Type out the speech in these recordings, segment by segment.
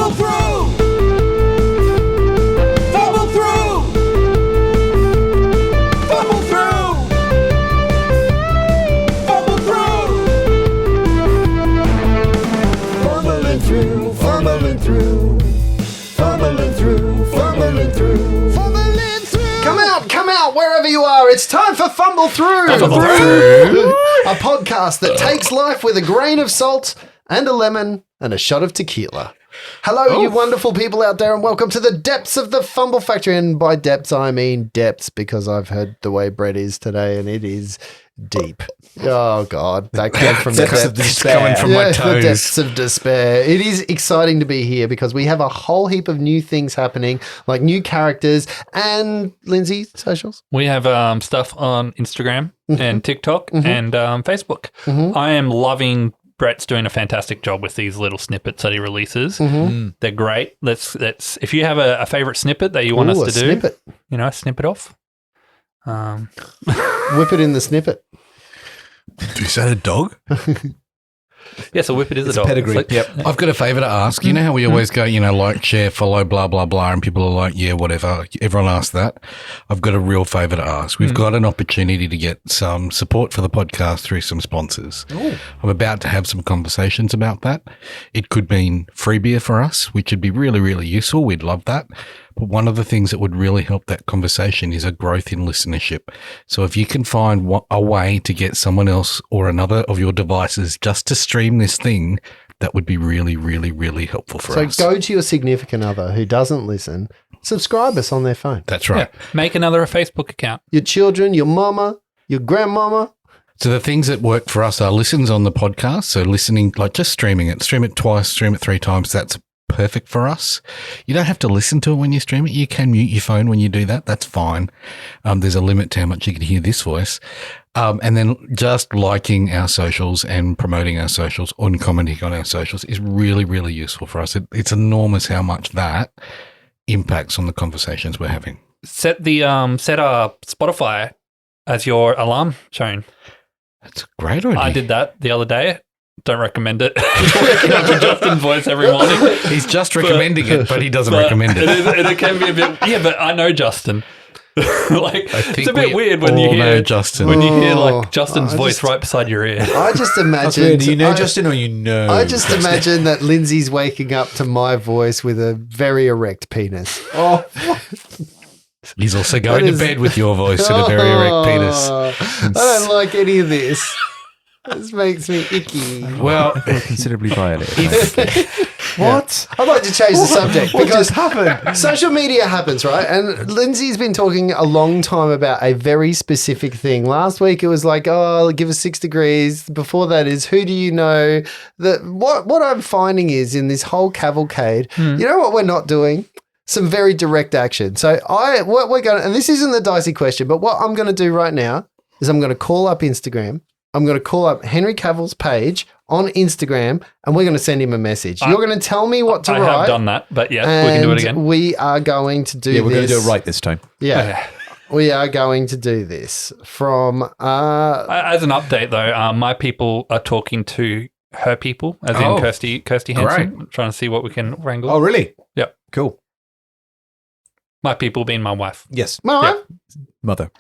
Fumble through! Fumble through! Fumble through! Fumble through! Fumbling through, fumbling through. Fumbling through, fumbling through. Fumbling through! Come out, wherever you are. It's time for Fumble Through. Fumble Through. A podcast that takes life with a grain of salt and a lemon and a shot of tequila. Hello, you wonderful people out there, and welcome to the depths of the Fumble Factory. And by depths, I mean depths, because I've heard the way Brett is today, and it is deep. Oh, God. That came from the depths of despair. Coming from my The toes. depths of despair. It is exciting to be here because we have a whole heap of new things happening, like new characters and, Lindsay, socials. We have stuff on Instagram and TikTok and Facebook. I am loving Brett's doing a fantastic job with these little snippets that he releases. They're great. Let's if you have a favorite snippet that you want us to do, Snippet. snip it off. Whip it in the snippet. Is that a dog? Yeah, so whip it is a dog. pedigree. It's like- I've got a favour to ask. You know how we always go, like, share, follow, blah, blah, blah, and people are like, yeah, whatever. Everyone asks that. I've got a real favour to ask. We've got an opportunity to get some support for the podcast through some sponsors. I'm about to have some conversations about that. It could mean free beer for us, which would be really, really useful. We'd love that. But one of the things that would really help that conversation is a growth in listenership. So if you can find a way to get someone else or another of your devices just to stream this thing, that would be really, really, really helpful for us. So go to your significant other who doesn't listen, subscribe us on their phone. That's right. yeah, make another Facebook account. Your children, your mama, your grandmama. So the things that work for us are listens on the podcast. So listening, like just streaming it, stream it twice, stream it 3 times. That's perfect for us. You don't have to listen to it when you stream it. You can mute your phone when you do that. That's fine. There's a limit to how much you can hear this voice. And then just liking our socials and promoting our socials and commenting on our socials is really, really useful for us. It's enormous how much that impacts on the conversations we're having. Set our Spotify as your alarm tone. That's a great idea. I did that the other day. Don't recommend it. Waking up to Justin's voice every morning. He's just recommending it, but he doesn't recommend it. It can be a bit. Yeah, but I know Justin. It's a bit weird when you hear Justin. when you hear like Justin's voice right beside your ear. I just imagine. Weird. Do you know Justin or you know? I just imagine that Lindsay's waking up to my voice with a very erect penis. Oh, He's also going to bed with your voice and a very erect penis. I don't like any of this. This makes me icky. Well, considerably violated. What? I'd like to change the subject What because just happened? social media happens, right? And Lindsay's been talking a long time about a very specific thing. Last week it was like, oh, give us 6 degrees. Before that is, who do you know? What I'm finding is in this whole cavalcade, you know what we're not doing? Some very direct action. So what we're going to, and this isn't the dicey question, but what I'm going to do right now is I'm going to call up Instagram. I'm going to call up Henry Cavill's page on Instagram and we're going to send him a message. You're going to tell me what to write. I have done that, but yeah, we can do it again. We are going to do this. Yeah, we're going to do it right this time. Yeah. We are going to do this from... As an update though, my people are talking to her people, as in Kirsty Hansen, trying to see what we can wrangle. Oh, really? Yep. Cool. My people being my wife. Yes. my wife? Mother.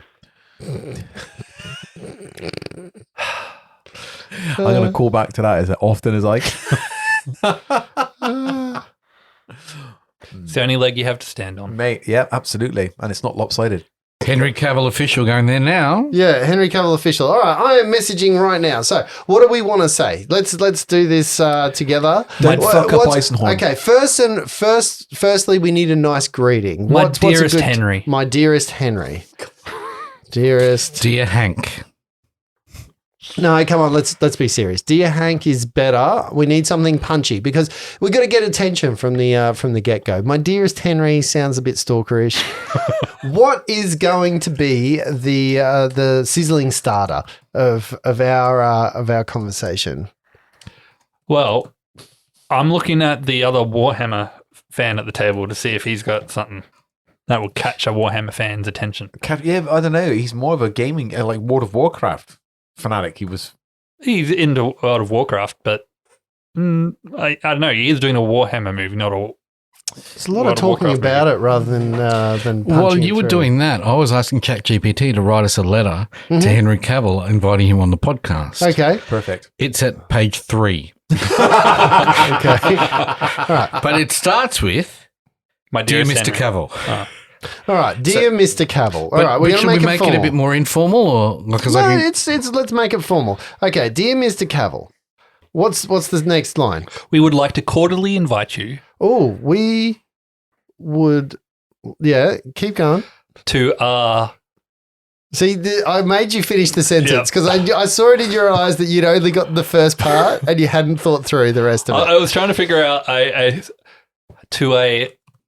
I'm going to call back to that as often as I can. It's the only leg you have to stand on. Mate, yeah, absolutely. And it's not lopsided. Henry Cavill official going there now. Yeah, Henry Cavill official. All right, I am messaging right now. So, what do we want to say? Let's do this together. Don't fuck up Eisenhorn. Okay, firstly, we need a nice greeting. My dearest Henry. My dearest Henry. Dearest. Dear Hank. No, come on, let's be serious. Dear Hank is better. We need something punchy because we've got to get attention from the get-go. My dearest Henry sounds a bit stalkerish. What is going to be the sizzling starter of our conversation? Well, I'm looking at the other Warhammer fan at the table to see if he's got something that will catch a Warhammer fan's attention. Yeah, I don't know. He's more of a gaming, like World of Warcraft fanatic. He's into World of Warcraft, but I don't know. He is doing a Warhammer movie, not a. There's a lot World of of talking Warcraft about it rather than Well, punching you it were through. doing that. I was asking ChatGPT to write us a letter to Henry Cavill, inviting him on the podcast. Okay. Perfect. It's at page 3. Okay. All right. But it starts with, My Dear dearest Mr. Henry. Cavill. All right. Dear Mr. Cavill. All right. We're going should to we make it make formal. it a bit more informal? Or because No, I can, it's let's make it formal. Okay. Dear Mr. Cavill. What's the next line? We would like to cordially invite you Oh, we would. Yeah. Keep going. to See, I made you finish the sentence because I saw it in your eyes that you'd only got the first part and you hadn't thought through the rest of it. I was trying to figure out a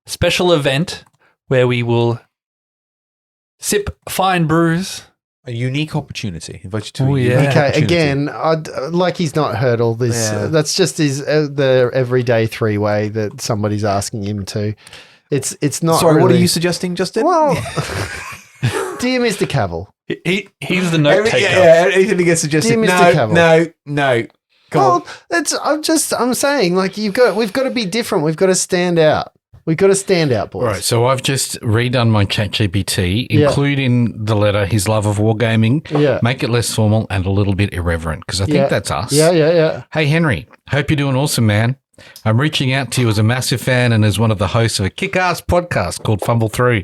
special event where we will sip fine brews. A unique opportunity. Invite you to Oh, a yeah. unique Okay, opportunity. again, like he's not heard all this. Yeah. That's just the everyday three-way that somebody's asking him to. It's not. Sorry, what are really- you suggesting, Justin? Well, dear Mr. Cavill. He's the note taker. Anything that gets suggested. Dear Mr. Cavill. No. Come on. Well, I'm saying like we've got to be different. We've got to stand out. We've got to stand out, boys. right, so I've just redone my ChatGPT, Yeah. include in the letter his love of wargaming, Yeah. make it less formal and a little bit irreverent, because I think Yeah. that's us. Yeah. Hey, Henry, hope you're doing awesome, man. I'm reaching out to you as a massive fan and as one of the hosts of a kick-ass podcast called Fumble Through.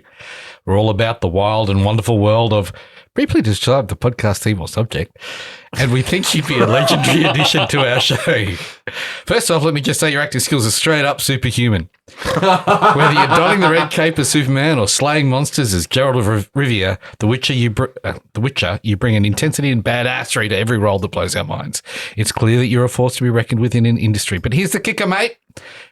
We're all about the wild and wonderful world of briefly describe the podcast theme or subject, and we think you'd be a legendary addition to our show. First off, let me just say your acting skills are straight up superhuman. Whether you're donning the red cape as Superman or slaying monsters as Geralt of Rivia, the Witcher, you bring an intensity and badassery to every role that blows our minds. It's clear that you're a force to be reckoned with in an industry. But here's the kicker, mate.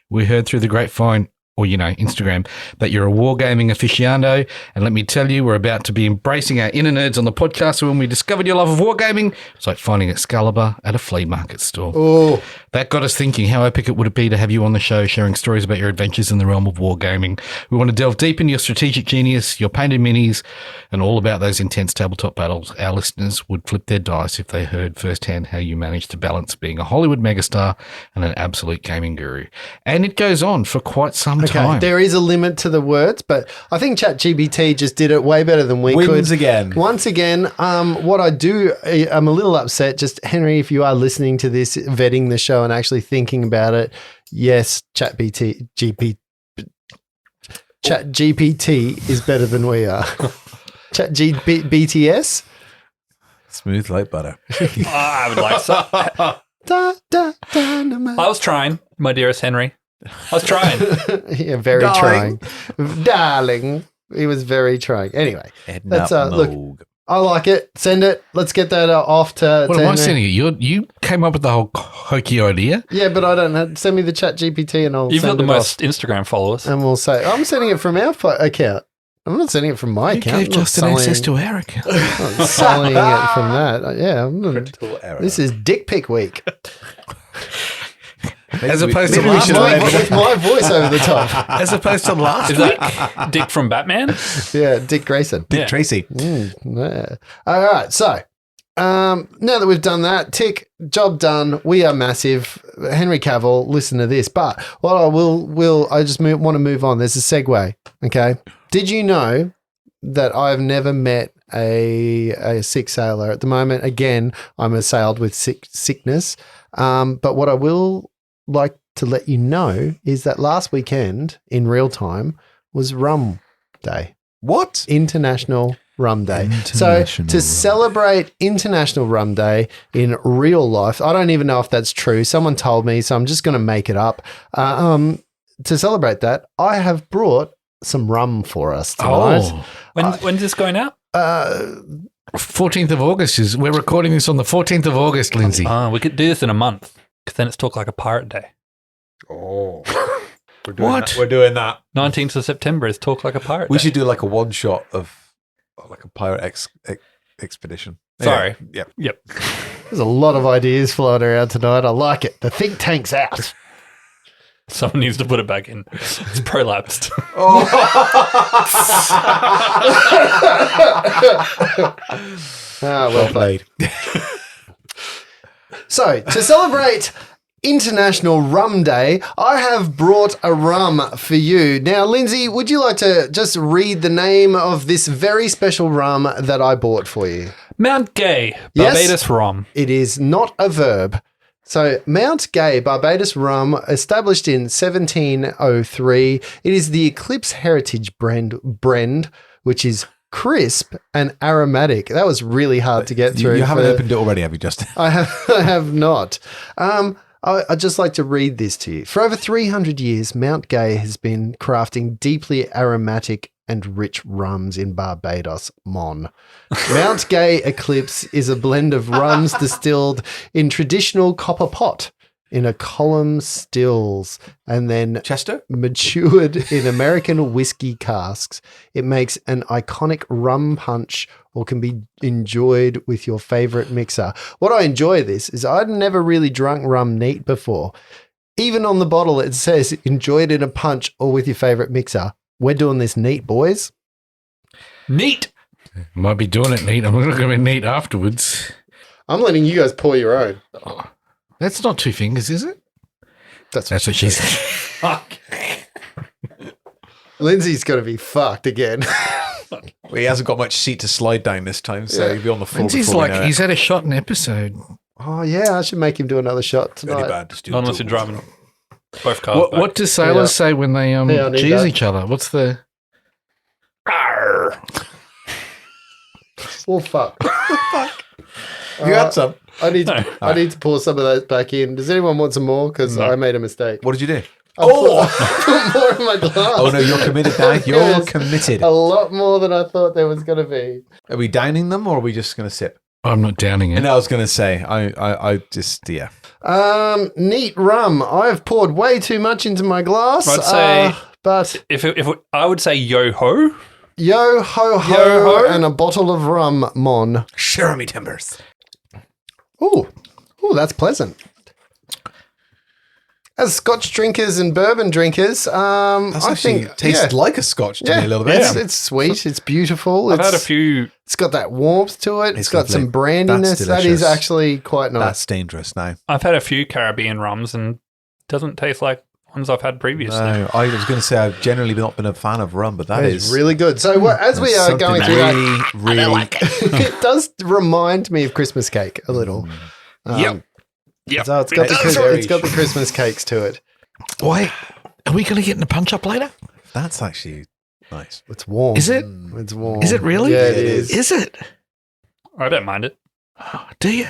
We heard through the grapevine, or, Instagram, that you're a wargaming aficionado. And let me tell you, we're about to be embracing our inner nerds on the podcast. So when we discovered your love of wargaming, it's like finding Excalibur at a flea market store. Oh, That got us thinking, how epic it would it be to have you on the show sharing stories about your adventures in the realm of wargaming. We want to delve deep into your strategic genius, your painted minis, and all about those intense tabletop battles. Our listeners would flip their dice if they heard firsthand how you managed to balance being a Hollywood megastar and an absolute gaming guru. And it goes on for quite some okay. time. There is a limit to the words, but I think ChatGPT just did it way better than we could. Wins again. Once again, what I do, I'm a little upset. Just Henry, if you are listening to this, vetting the show and actually thinking about it, yes, ChatGPT is better than we are. BTS. Smooth like butter. I would like so. Dynamite. I was trying, my dearest Henry. I was trying. Yeah, very Darling. trying. Darling. He was very trying. Anyway, Edna That's, look, Moog. I like it. Send it. Let's get that off to. What to am I Henry. sending you? You came up with the whole hokey idea. Yeah, but I don't know. Send me the ChatGPT and I'll You've got send the it most Instagram followers. off. And we'll say, I'm sending it from our account. I'm not sending it from my You account. gave I'm not Justin sullying- access to our account. I'm not sullying it from that. Yeah, I'm not, Critical error. this is dick pic week. As opposed to maybe we last should week. have- With my voice over the top. As opposed to last Is that Dick from Batman? Yeah, Dick Grayson. Dick Yeah. Tracy. Yeah. All right. So now that we've done that, tick, job done. We are massive. Henry Cavill, listen to this. But what I I just want to move on. There's a segue. Okay. Did you know that I've never met a sick sailor at the moment? Again, I'm assailed with sickness. But what I will like to let you know is that last weekend in real time was Rum Day. What? International Rum Day. International So to Rum. celebrate International Rum Day in real life, I don't even know if that's true. Someone told me, so I'm just going to make it up. To celebrate that, I have brought some rum for us tonight. Oh, When's this going out? 14th of August is. We're recording this on the 14th of August, Lindsay. We could do this in a month because then it's Talk Like a Pirate Day. Oh. What? We're doing that. 19th of September is Talk Like a Pirate We Day. should do like a one shot of like a pirate expedition. Sorry. Yeah. Yep. There's a lot of ideas floating around tonight. I like it. The think tank's out. Someone needs to put it back in. It's prolapsed. Well played. So, to celebrate International Rum Day, I have brought a rum for you. Now, Lindsay, would you like to just read the name of this very special rum that I bought for you? Mount Gay, Yes. Barbados rum. It is not a verb. So, Mount Gay Barbados rum, established in 1703. It is the Eclipse Heritage brand, which is crisp and aromatic. That was really hard to get through. You haven't opened it already, have you, Justin? I have not. I'd just like to read this to you. For over 300 years, Mount Gay has been crafting deeply aromatic and rich rums in Barbados, Mon. Mount Gay Eclipse is a blend of rums distilled in traditional copper pot in a column stills and then Chester? matured in American whiskey casks. It makes an iconic rum punch or can be enjoyed with your favorite mixer. What I enjoy this is I'd never really drunk rum neat before. Even on the bottle, it says enjoy it in a punch or with your favorite mixer. We're doing this neat, boys. Neat. Might be doing it neat. I'm not going to be neat afterwards. I'm letting you guys pour your own. That's not two fingers, is it? That's That's what she said. Fuck. Lindsay's going to be fucked again. Well, he hasn't got much seat to slide down this time, so he'll be on the floor. Lindsay's before we like, know he's had a shot an episode. Oh, yeah, I should make him do another shot it. tonight. Really bad. Just do Not unless two. you're driving both cars. back. What do sailors say when they Yeah, I need cheers that. each other? What's the... Oh, fuck. You had some. I need to pour some of those back in. Does anyone want some more? Because I made a mistake. What did you do? I put more in my glass. Oh, no, you're committed now. You're Yes. committed. A lot more than I thought there was going to be. Are we downing them or are we just going to sip? I'm not downing it. And I was going to say, I just, yeah. Neat rum. I've poured way too much into my glass. I'd say- but I would say yo ho. yo ho ho, Yo ho. and a bottle of rum, Mon. Share me timbers. Ooh, that's pleasant. As Scotch drinkers and bourbon drinkers, That's I actually think tastes like a Scotch to me a little bit. It's sweet. It's beautiful. I've It's, had a few. It's got that warmth to it. It's It's got lovely. some brandiness. That's That is delicious. actually quite nice. That's dangerous now. I've had a few Caribbean rums and doesn't taste like ones I've had previously. No, I was going to say I've generally not been a fan of rum, but that is really good. So as we are going through that, really. it does remind me of Christmas cake a little. Yep. So it's got, Very it's got the Christmas cakes to it. Wait, are we going to get in the punch up later? That's actually nice. It's warm. Is it? It's warm. Is it really? Yeah, it is. Is it? I don't mind it. Do you?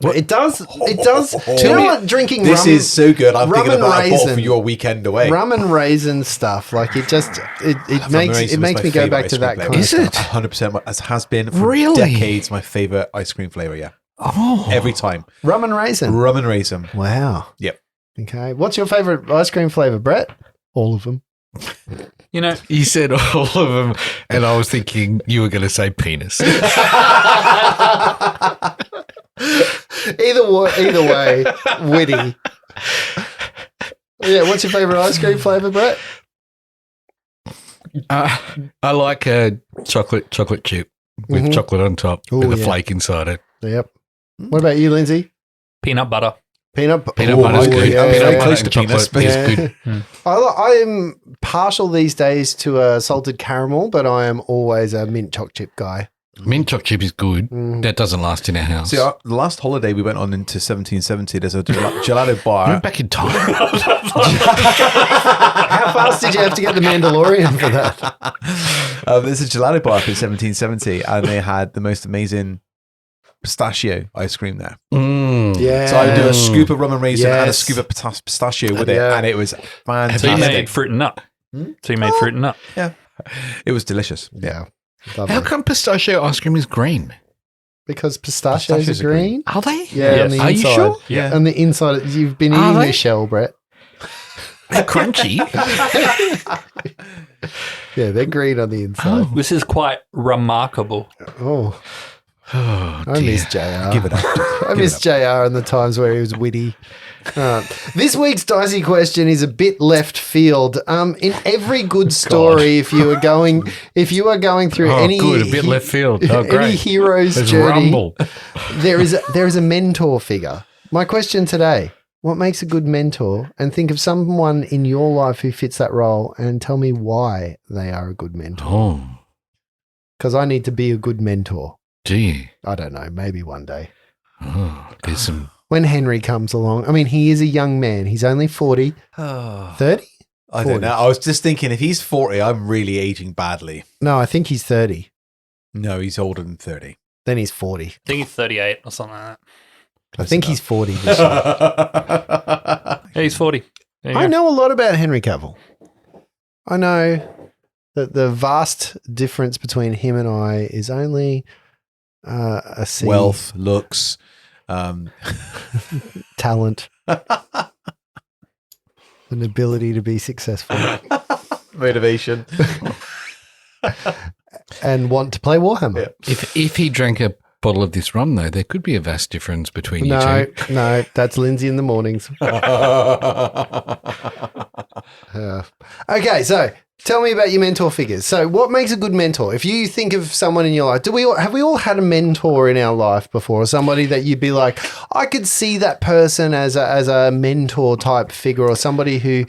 It does. It does. Oh. Do you know what? Drinking This rum, is so good. I'm rum thinking and about a bottle for raisin. your weekend away. rum and raisin stuff. Like it just it Rum makes and raisin it was makes my me go favourite back ice to cream that flavour. kind Is of it? stuff. 100% as has been for Really? decades. My favorite ice cream flavor. Yeah, Oh. every time Rum and raisin. rum and raisin. Wow. Yep. Okay. What's your favorite ice cream flavor, Brett? All of them. You know, You said all of them, and I was thinking you were going to say penis. Either way, witty. Yeah. What's your favorite ice cream flavor, Brett? I like a chocolate chip with Mhm. chocolate on top Ooh, with a yeah. flake inside it. Yep. What about you, Lindsay? peanut butter. Peanut Peanut Ooh, butter's oh, good. yeah, I'm yeah, very yeah. close to and chocolate penis, but is yeah. good. I'm partial these days to a salted caramel, but I am always a mint choc chip guy. Mint choc chip is good. Mm. That doesn't last in our house. See, the last holiday we went on into 1770. There's a gelato You bar. went back in time. How fast did you have to get the Mandalorian for that? There's a gelato bar up in 1770, and they had the most amazing pistachio ice cream there. Mm. Yeah. So I would do a scoop of rum and raisin and a Yes. scoop of pistachio with it, Yeah. and it was So you fantastic. made fruit and nut. So you made fruit and nut. It was delicious. Yeah. How Lovely. come pistachio ice cream is green? Because pistachios Pistachios are are green? Are they? Yeah, on the Are you inside. sure? Yeah. On the inside, you've been Are eating they? the shell, Brett. They're crunchy. Yeah, they're green on the inside. This is quite remarkable. Oh, Oh, I dear. miss JR. Give it up. I miss JR in the times where he was witty. This week's dicey question is a bit left field. In every good story, if you are going through Oh, any good. A bit left field. Oh, any great. hero's There's journey, rumble. there is a mentor figure. My question today, what makes a good mentor? And think of someone in your life who fits that role and tell me why they are a good mentor. Oh, Because I need to be a good mentor. gee. I don't know, maybe one day. Oh, there's some. When Henry comes along, I mean, he is a young man. He's only 40, Oh, 30? I 40. don't know. I was just thinking if he's 40, I'm really aging badly. No, I think he's 30. No, he's older than 30. Then he's 40. I think he's 38 or something like I think he's 40 this year. that. Yeah, he's 40. There you I go. know a lot about Henry Cavill. I know that the vast difference between him and I is only a C. Wealth, looks, Talent. An ability to be successful. motivation. And want to play Warhammer. Yeah. If he drank a bottle of this rum, though, there could be a vast difference between you No, two. no, that's Lindsay in the mornings. Okay, so tell me about your mentor figures. So, what makes a good mentor? If you think of someone in your life, have we all had a mentor in our life before, or somebody that you'd be like, I could see that person as a mentor type figure, or somebody who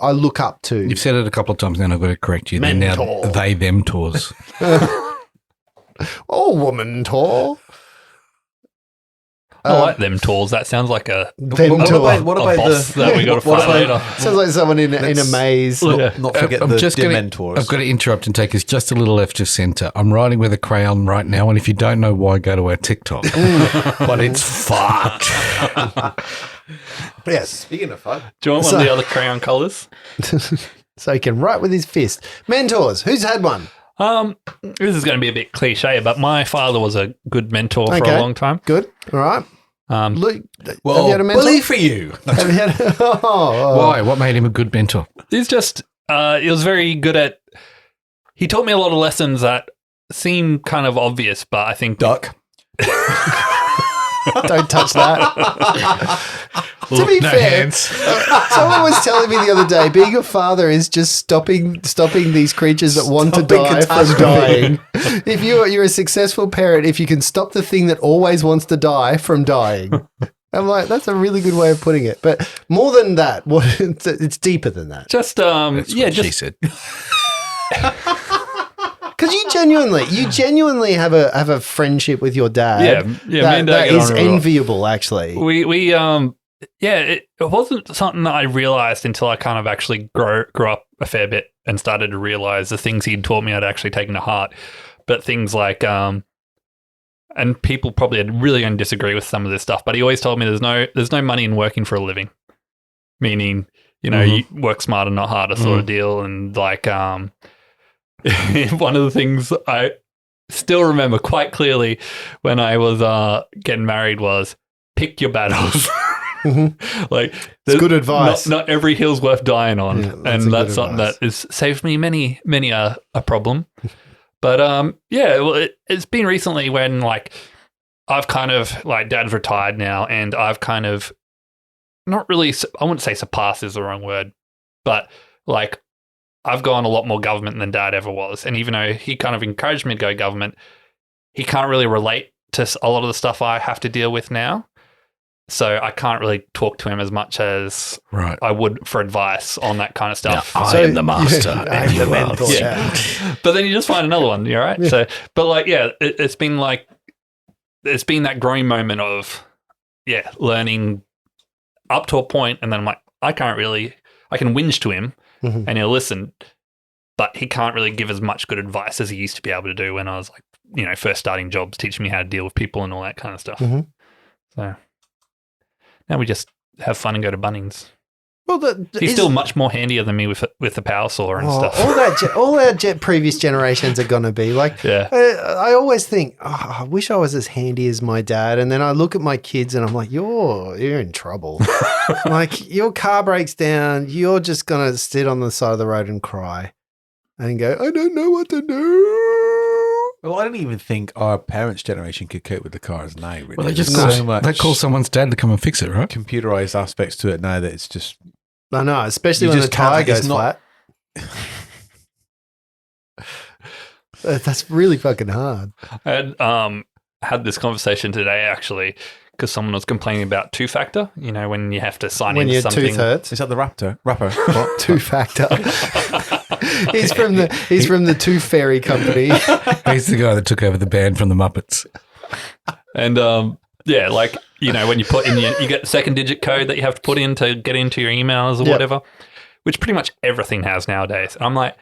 I look up to. You've said it a couple of times now, and I've got to correct you. They're now Mentor. they, them tours. Oh, woman tour. I like them tools. That sounds like a Mentor. What a about boss the that we got to what fight about- later. Sounds like someone in a maze. Not forget I'm the just gonna- Dementors. I've got to interrupt and take us just a little left of centre. I'm writing with a crayon right now, and if you don't know why, go to our TikTok. But it's fucked. Yes. Speaking of fun, Do you want one of the other crayon colours? So he can write with his fist. Mentors. Who's had one? This is going to be a bit cliche, but my father was a good mentor for Okay. a long time. Good. All right. Luke, have you had a mentor? bully for you. Have you had Why? What made him a good mentor? He's just, he was very good at, he taught me a lot of lessons that seem kind of obvious, but I think Duck. Don't touch that. To be no fair, hands. someone was telling me the other day, being a father is just stopping these creatures that want to Stopping die from catastrophe. dying. If you're a successful parent, if you can stop the thing that always wants to die from dying. I'm like, that's a really good way of putting it. But more than that, it's deeper than that. just, That's yeah, what she just, said. Because you genuinely have a friendship with your dad. Yeah, me and Dad that get is on real well. enviable, actually. it wasn't something that I realized until I kind of actually grew up a fair bit and started to realize the things he'd taught me I'd actually taken to heart. But things like, and people probably really going to disagree with some of this stuff, but he always told me there's no money in working for a living, meaning, you know, you work smarter, not harder sort of deal. And like, one of the things I still remember quite clearly when I was getting married was pick your battles. Like, It's good advice. Not every hill's worth dying on, Yeah, that's a and good that's something advice. that has saved me many a problem. But well, it's been recently when like I've kind of like Dad's retired now, and I've kind of not really. I wouldn't say surpassed is the wrong word, but like I've gone a lot more government than Dad ever was, and even though he kind of encouraged me to go government, he can't really relate to a lot of the stuff I have to deal with now. So I can't really talk to him as much as Right. I would for advice on that kind of stuff. I am the master. I and am the you are mentor. the Yeah. servant. But then you just find another one, you're right. Yeah. So, but like, yeah, it's been that growing moment of, learning up to a point, and then I'm like, I can whinge to him Mhm. and he'll listen, but he can't really give as much good advice as he used to be able to do when I was like, first starting jobs, teaching me how to deal with people and all that kind of stuff. Mhm. So now we just have fun and go to Bunnings. Well, He's still much more handier than me with the power saw and stuff. all our previous generations are going to be like. Yeah. I always think, I wish I was as handy as my dad, and then I look at my kids and I'm like, you're in trouble. Like, your car breaks down, you're just going to sit on the side of the road and cry and go, I don't know what to do. Well, I don't even think our parents' generation could cope with the cars now. Really. Well, they just There's call, so much they call someone's dad to come and fix it, right? computerized aspects to it now that it's just I know, especially You when the just can't- tire it's goes not- flat. That's really fucking hard. I had this conversation today actually, because someone was complaining about two-factor. You know, when you have to sign When into your something. tooth hurts. Is that the rapper? What? Two-factor. He's from the Tooth Fairy Company. He's the guy that took over the band from the Muppets. And like, you know, when you put in you get the second digit code that you have to put in to get into your emails or Yep. whatever, which pretty much everything has nowadays. I'm like,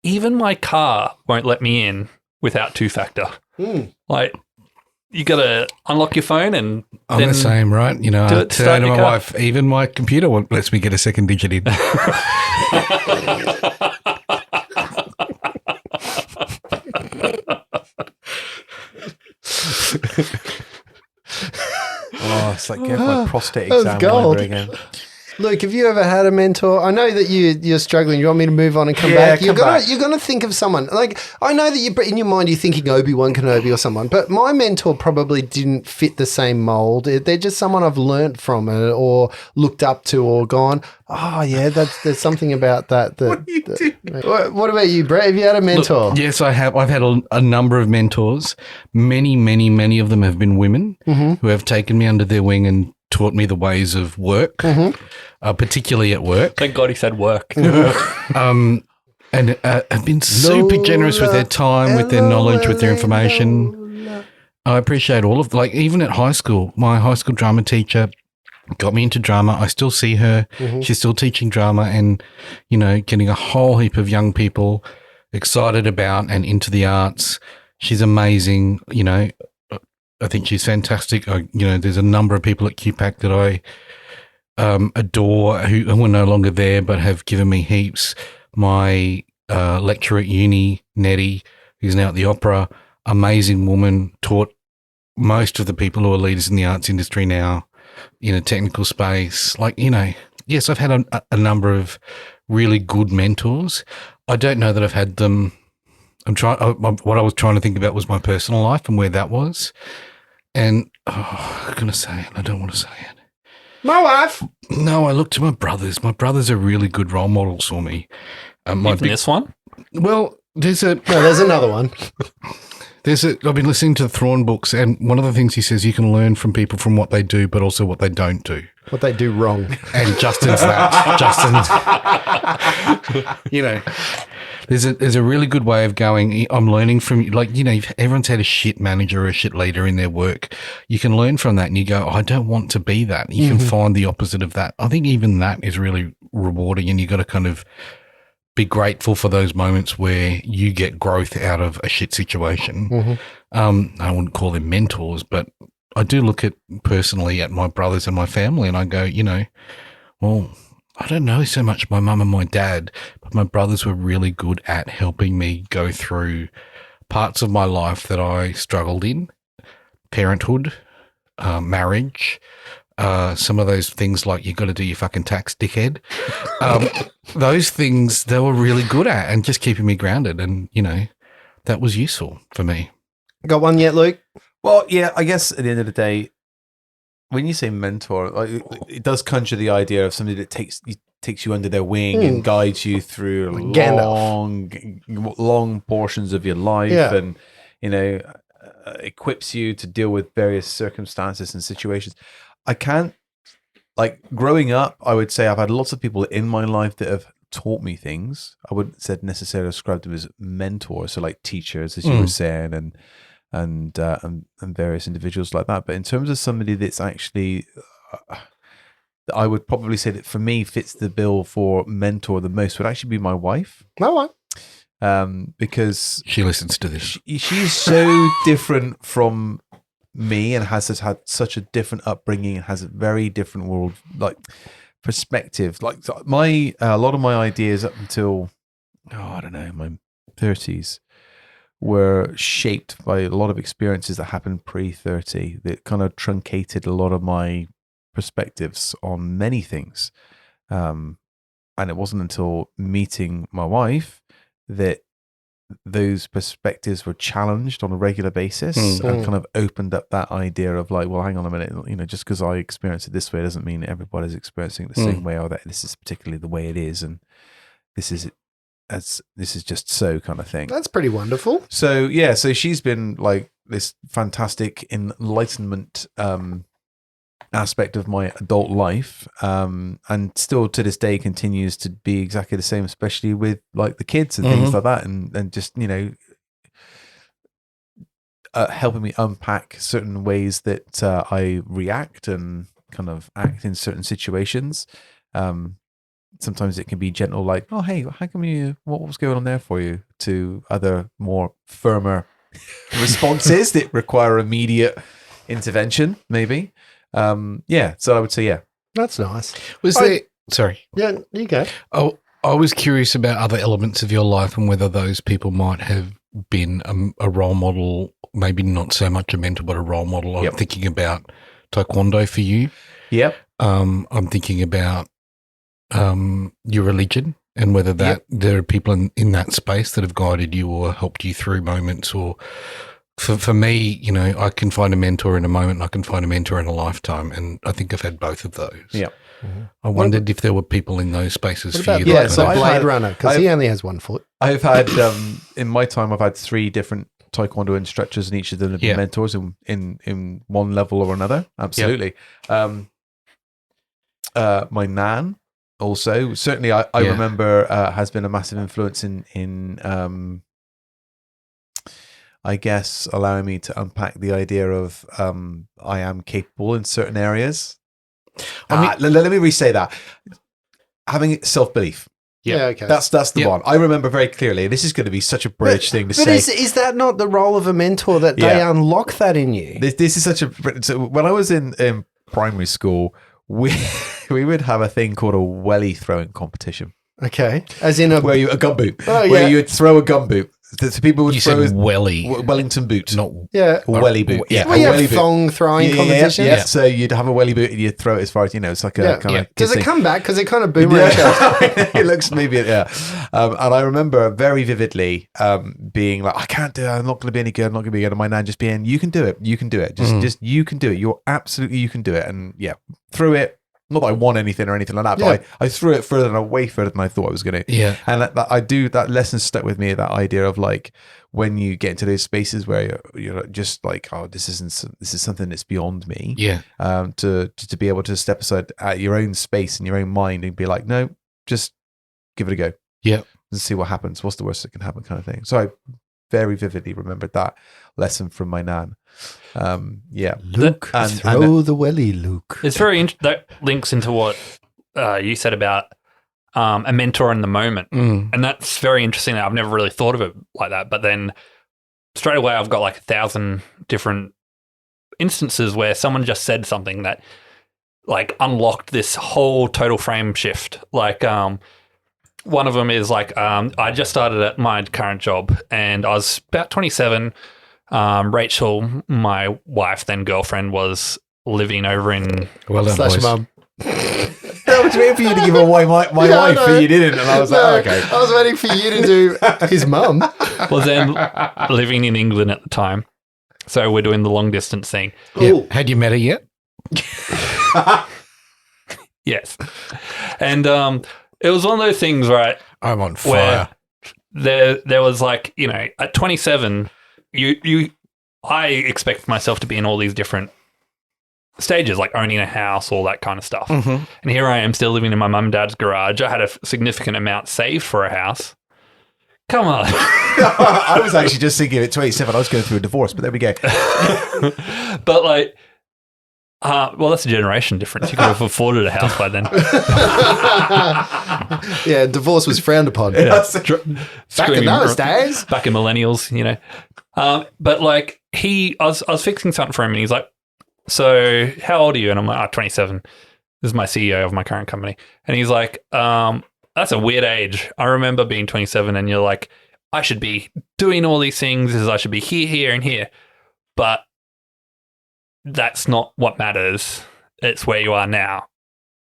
even my car won't let me in without two-factor. Like, you got to unlock your phone and I'm then the same, right? You know, do I it to say start to your my car. wife, even my computer lets me get a second digit in. Oh, it's like getting my prostate That was exam gold. all over again. Luke, have you ever had a mentor? I know that you're struggling. You want me to move on and come Yeah, back? You're come back. gonna think of someone. Like, I know that in your mind you're thinking Obi-Wan Kenobi or someone, but my mentor probably didn't fit the same mold. They're just someone I've learnt from or looked up to or gone, oh yeah, there's something about that. What about you, Brett? Have you had a mentor? Yes, I have. I've had a number of mentors. Many of them have been women who have taken me under their wing and taught me the ways of work, particularly at work. thank God he said work. And have been super generous with their time, with their knowledge, with their information. I appreciate all of, like, even at high school, my high school drama teacher got me into drama. I still see her. She's still teaching drama and, you know, getting a whole heap of young people excited about and into the arts. She's amazing. You know, I think she's fantastic. There's a number of people at QPAC that I adore who are no longer there but have given me heaps. My lecturer at uni, Nettie, who's now at the opera, amazing woman, taught most of the people who are leaders in the arts industry now in a technical space. Like, you know, yes, I've had a number of really good mentors. I don't know that I've had them. What I was trying to think about was my personal life and where that was. And I'm going to say it. I don't want to say it. My wife. No, I look to my brothers. My brothers are really good role models for me. This one? Well, there's another one. I've been listening to the Thrawn books, and one of the things he says, you can learn from people from what they do, but also what they don't do. What they do wrong. And Justin's that. You know, there's a really good way of going. I'm learning from, like, you know, if everyone's had a shit manager or a shit leader in their work. You can learn from that and you go, I don't want to be that. You can find the opposite of that. I think even that is really rewarding, and you got to kind of be grateful for those moments where you get growth out of a shit situation. I wouldn't call them mentors, but I do look at personally at my brothers and my family and I go, you know, well, I don't know so much my mum and my dad, but my brothers were really good at helping me go through parts of my life that I struggled in, parenthood, marriage, some of those things like you got to do your fucking tax, dickhead. Those things they were really good at and just keeping me grounded. And, you know, that was useful for me. Got one yet, Luke? Well, yeah, I guess at the end of the day, when you say mentor, like, it does conjure the idea of somebody that takes you under their wing and guides you through long portions of your life and, you know, equips you to deal with various circumstances and situations. I can't, like, growing up, I would say I've had lots of people in my life that have taught me things. I wouldn't say necessarily describe them as mentors, so like teachers, as you were saying, and various individuals like that. But in terms of somebody that's actually, I would probably say that for me fits the bill for mentor the most would actually be my wife. My one. Because she listens to this. She's so different from me and has had such a different upbringing and has a very different world, like, perspective. Like, a lot of my ideas up until, I don't know, my 30s were shaped by a lot of experiences that happened pre-30 that kind of truncated a lot of my perspectives on many things. And it wasn't until meeting my wife that those perspectives were challenged on a regular basis and kind of opened up that idea of, like, well, hang on a minute, you know, just because I experience it this way doesn't mean everybody's experiencing it the same way, or that this is particularly the way it is, and this is just so kind of thing. That's pretty wonderful. So yeah, so she's been like this fantastic enlightenment aspect of my adult life, and still to this day continues to be exactly the same, especially with like the kids and things like that, and just helping me unpack certain ways that I react and kind of act in certain situations. Sometimes it can be gentle, like, oh, hey, how come what was going on there for you, to other more firmer responses that require immediate intervention, maybe. So I would say, yeah. That's nice. Sorry. Yeah, you go. Oh, I was curious about other elements of your life and whether those people might have been a role model, maybe not so much a mentor, but a role model. I'm thinking about Taekwondo for you. Yep. I'm thinking about your religion and whether there are people in that space that have guided you or helped you through moments. Or for me, I can find a mentor in a moment and I can find a mentor in a lifetime, and I think I've had both of those. Yeah. I wondered if there were people in those spaces for you. So Blade Runner, because he only has one foot. I've had in my time, I've had 3 different Taekwondo instructors, and each of them have been mentors in one level or another. Absolutely. My nan also, certainly, I remember has been a massive influence in I guess allowing me to unpack the idea of I am capable in certain areas. Let me re-say that. Having self-belief. Yeah, okay. That's the one. I remember very clearly. This is going to be such a British thing to say. But is that not the role of a mentor, that they unlock that in you? This is such a... So when I was in primary school, we would have a thing called a welly throwing competition. Okay. As in a gumboot. Oh, yeah. Where you would throw a gumboot. So people would throw said welly. Wellington boot. Not welly boot. Yeah. Well, you have thong throwing competition. Yeah. So you'd have a welly boot and you'd throw it as far as, it's like a kind of... Does it come back? Because it kind of boomerangs. It looks maybe, and I remember very vividly being like, I can't do it. I'm not going to be any good. I'm not going to be good. And my nan just being, you can do it. You can do it. Just you can do it. You can do it. And threw it. Not that I won anything or anything like that, but I threw it way further than I thought I was going to. Yeah. And that lesson stuck with me, that idea of like, when you get into those spaces where you're just like, oh, this is something that's beyond me. Yeah. To be able to step aside at your own space and your own mind and be like, no, just give it a go. Yeah. And see what happens. What's the worst that can happen, kind of thing. So I very vividly remembered that lesson from my nan. Luke, throw the welly, Luke. It's very that links into what you said about a mentor in the moment, and that's very interesting. I've never really thought of it like that, but then straight away I've got like 1,000 different instances where someone just said something that like unlocked this whole total frame shift. Like one of them is like I just started at my current job and I was about 27. Rachel, my wife, then girlfriend, was living over in... Well done, boys. Mum. I was waiting for you to give away my wife, but you didn't. And I was like, okay. I was waiting for you to do his mum. Was then living in England at the time. So we're doing the long distance thing. Yeah. Had you met her yet? Yes. And it was one of those things, right? I'm on fire. Where there was like, at 27... I expect myself to be in all these different stages, like owning a house, all that kind of stuff. Mm-hmm. And here I am still living in my mum and dad's garage. I had a significant amount saved for a house. Come on. I was actually just thinking at 27, I was going through a divorce, but there we go. But like, well, that's a generation difference. You could have afforded a house by then. Yeah, divorce was frowned upon. Yes. Back in those days. Back in millennials, But like I was fixing something for him and he's like, so how old are you? And I'm like, 27. This is my CEO of my current company. And he's like, that's a weird age. I remember being 27 and you're like, I should be doing all these things. I should be here, and here. But that's not what matters. It's where you are now.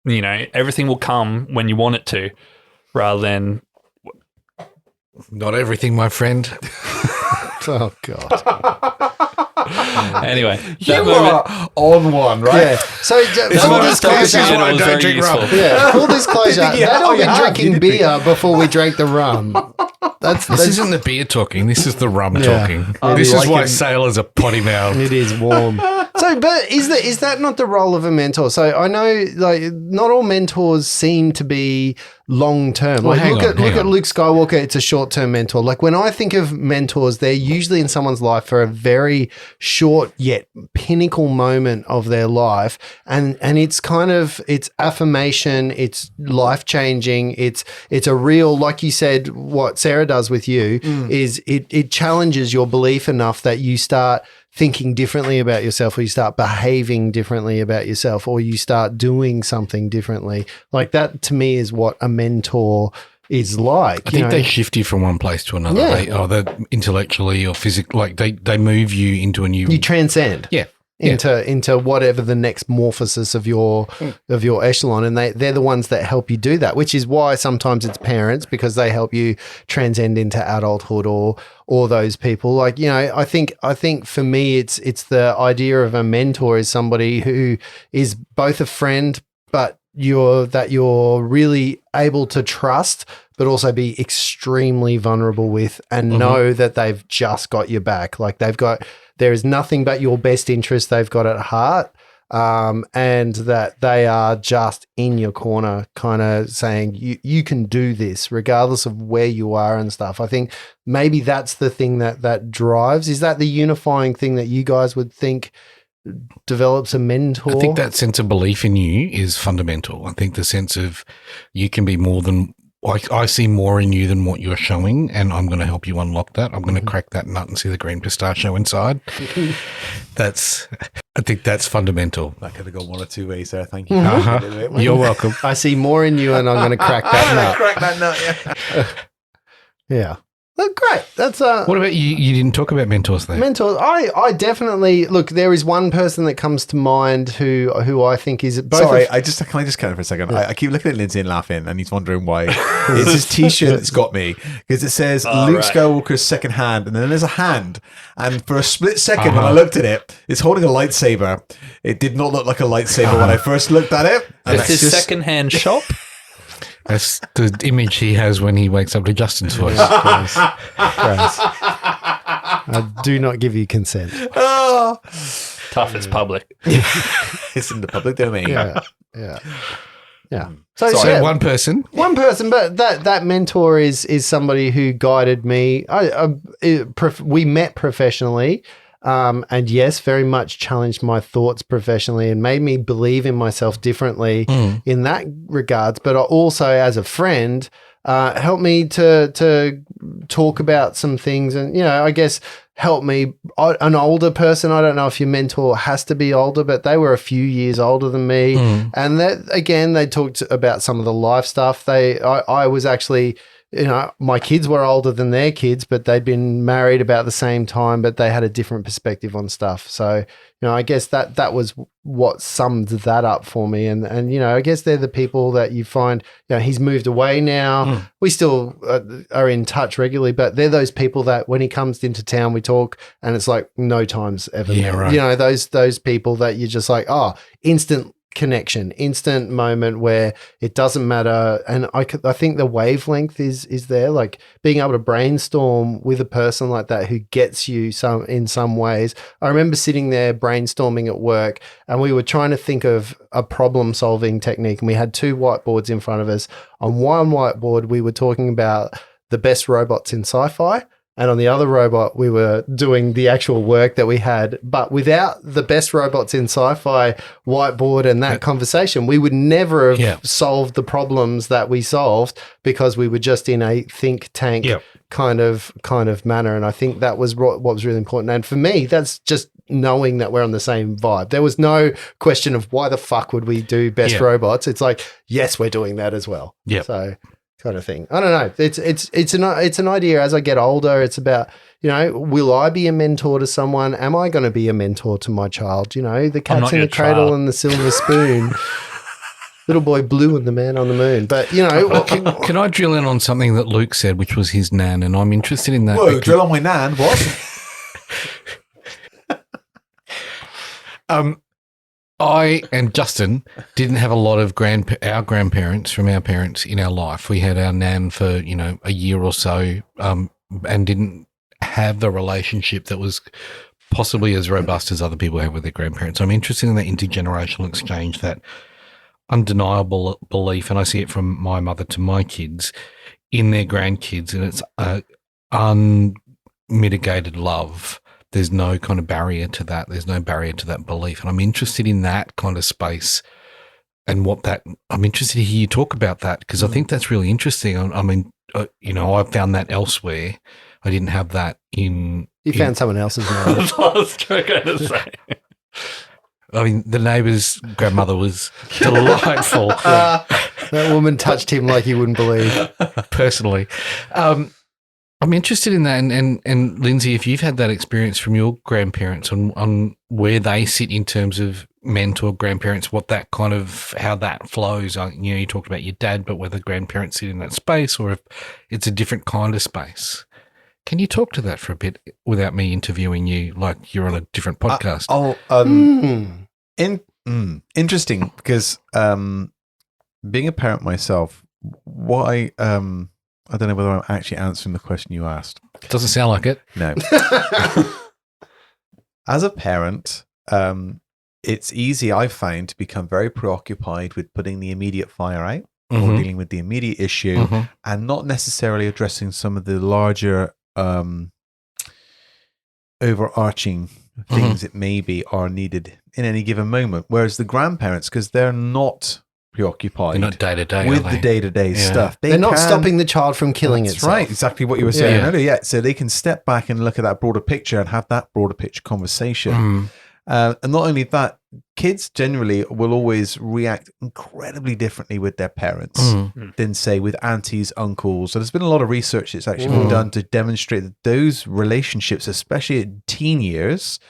Everything will come when you want it to, rather than... Not everything, my friend. Oh, God. Anyway, you are on one, right? Yeah. So, full disclosure. Don't drink rum. Yeah, full disclosure. They'd all been drinking beer before we drank the rum. That's This isn't the beer talking. This is the rum talking. I'm This is why liking- sailors are potty mouthed. It is warm. So, but is that not the role of a mentor? So I know, like, not all mentors seem to be long term. Well, Like, hang look on. at Luke Skywalker. It's a short term mentor. Like, when I think of mentors, they're usually in someone's life for a very short yet pinnacle moment of their life, and it's kind of it's affirmation. It's life changing. It's a real, like you said, what Sarah does with you is it challenges your belief enough that you start thinking differently about yourself, or you start behaving differently about yourself, or you start doing something differently. Like, that to me is what a mentor is like. I think they shift you from one place to another. Yeah. They're intellectually or physically, like they move you into a new. you transcend. Yeah. Into whatever the next morphosis of your echelon, and they're the ones that help you do that, which is why sometimes it's parents, because they help you transcend into adulthood, or those people. Like, I think for me it's the idea of a mentor is somebody who is both a friend, but you're really able to trust, but also be extremely vulnerable with, and know that they've just got your back. Like, there is nothing but your best interest they've got at heart, and that they are just in your corner, kind of saying you can do this regardless of where you are and stuff. I think maybe that's the thing that drives. Is that the unifying thing that you guys would think develops a mentor? I think that sense of belief in you is fundamental. I think the sense of you can be more than. I see more in you than what you're showing, and I'm going to help you unlock that. I'm going to crack that nut and see the green pistachio inside. I think that's fundamental. That could have gone one or two ways there. Thank you. You're welcome. I see more in you, and I'm going to crack that nut. Crack that nut, yeah. Yeah. Look, great. That's What about you? You didn't talk about mentors there. mentors. I definitely look. There is one person that comes to mind who I think is both. Sorry, can I just cut it for a second? I keep looking at Lindsay and laughing, and he's wondering why. It's his T-shirt that's got me, because it says Luke Skywalker's second hand, and then there's a hand. And for a split second, when I looked at it, it's holding a lightsaber. It did not look like a lightsaber when I first looked at it. And It's his second-hand shop. That's the image he has when he wakes up to Justin's voice. Gross. I do not give you consent. Oh, Tough as public. it's in the public domain. Yeah. So, So yeah, one person. one person, but that mentor is somebody who guided me. We met professionally, and yes, very much challenged my thoughts professionally and made me believe in myself differently in that regards. But also as a friend, helped me to talk about some things, and I guess help me. An older person, I don't know if your mentor has to be older, but they were a few years older than me, and that again, they talked about some of the life stuff. I was actually. My kids were older than their kids, but they'd been married about the same time, but they had a different perspective on stuff. So, I guess that was what summed that up for me. And I guess they're the people that you find, he's moved away now. We still are in touch regularly, but they're those people that when he comes into town, we talk and it's like no time's ever. Yeah, met. right. Those people that you're just like, instant connection, instant moment where it doesn't matter. And I think the wavelength is there, like being able to brainstorm with a person like that who gets you in some ways. I remember sitting there brainstorming at work, and we were trying to think of a problem solving technique, and we had two whiteboards in front of us. On one whiteboard we were talking about the best robots in sci-fi, and on the other robot, we were doing the actual work that we had. But without the best robots in sci-fi whiteboard and that conversation, we would never have solved the problems that we solved, because we were just in a think tank kind of manner. And I think that was what was really important. And for me, that's just knowing that we're on the same vibe. There was no question of why the fuck would we do best robots. It's like, yes, we're doing that as well. Yeah. So kind of thing. I don't know. It's an idea. As I get older, it's about, will I be a mentor to someone? Am I going to be a mentor to my child? The cat's in the cradle child. and the silver spoon. Little boy blue and the man on the moon. But, Can I drill in on something that Luke said, which was his nan? And I'm interested in that. Whoa, drill on my nan. What? I and Justin didn't have a lot of our grandparents from our parents in our life. We had our nan for, a year or so, and didn't have the relationship that was possibly as robust as other people have with their grandparents. I'm interested in that intergenerational exchange, that undeniable belief, and I see it from my mother to my kids in their grandkids, and it's unmitigated love. There's no kind of barrier to that. There's no barrier to that belief. And I'm interested in that kind of space and I'm interested to hear you talk about that, because I think that's really interesting. I found that elsewhere. I didn't have that in. You found someone else's marriage. That's what I was going to say. I mean, the neighbour's grandmother was delightful. That woman touched him like you wouldn't believe. Personally. I'm interested in that. And Lindsay, if you've had that experience from your grandparents on where they sit in terms of mentor grandparents, how that flows. You talked about your dad, but whether grandparents sit in that space or if it's a different kind of space. Can you talk to that for a bit without me interviewing you like you're on a different podcast? Interesting, because being a parent myself, I don't know whether I'm actually answering the question you asked. Doesn't sound like it. No. As a parent, it's easy, I find, to become very preoccupied with putting the immediate fire out or dealing with the immediate issue and not necessarily addressing some of the larger overarching things that maybe are needed in any given moment. Whereas the grandparents, because they're not preoccupied. They're not day-to-day with the day-to-day stuff. They're not stopping the child from killing itself. That's right, exactly what you were saying earlier. Yeah, so they can step back and look at that broader picture and have that broader picture conversation. And not only that, kids generally will always react incredibly differently with their parents than, say, with aunties, uncles. So there's been a lot of research that's actually been done to demonstrate that those relationships, especially at teen years,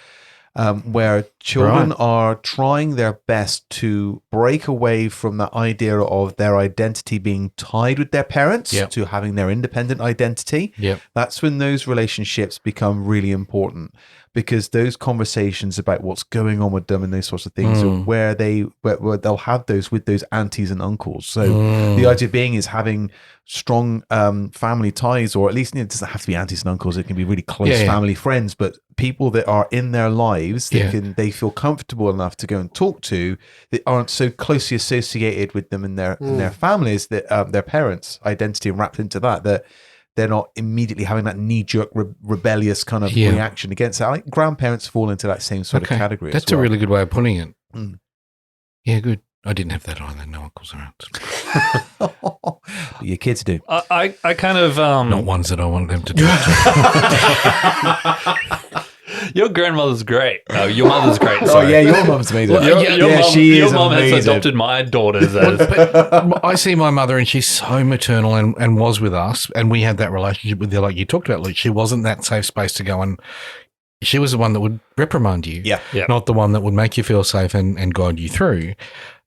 where children are trying their best to break away from the idea of their identity being tied with their parents to having their independent identity. That's when those relationships become really important, because those conversations about what's going on with them and those sorts of things are where they'll have those with those aunties and uncles. So the idea being is having strong family ties, or at least it doesn't have to be aunties and uncles. It can be really close family friends, but people that are in their lives that they feel comfortable enough to go and talk to, that aren't so closely associated with them and their families, that their parents' identity wrapped into that they're not immediately having that knee-jerk rebellious kind of reaction against that. I think grandparents fall into that same sort of category. That's a really good way of putting it. Yeah, good. I didn't have that either. No uncles around. Your kids do. I kind of not ones that I want them to talk to. Your grandmother's great. No, your mother's great. Oh Sorry. yeah, your mum's amazing. Your mum has adopted my daughters as. But I see my mother, and she's so maternal, and was with us, and we had that relationship with her, like you talked about, Luke. She wasn't that safe space to go, and she was the one that would reprimand you, not the one that would make you feel safe and guide you through.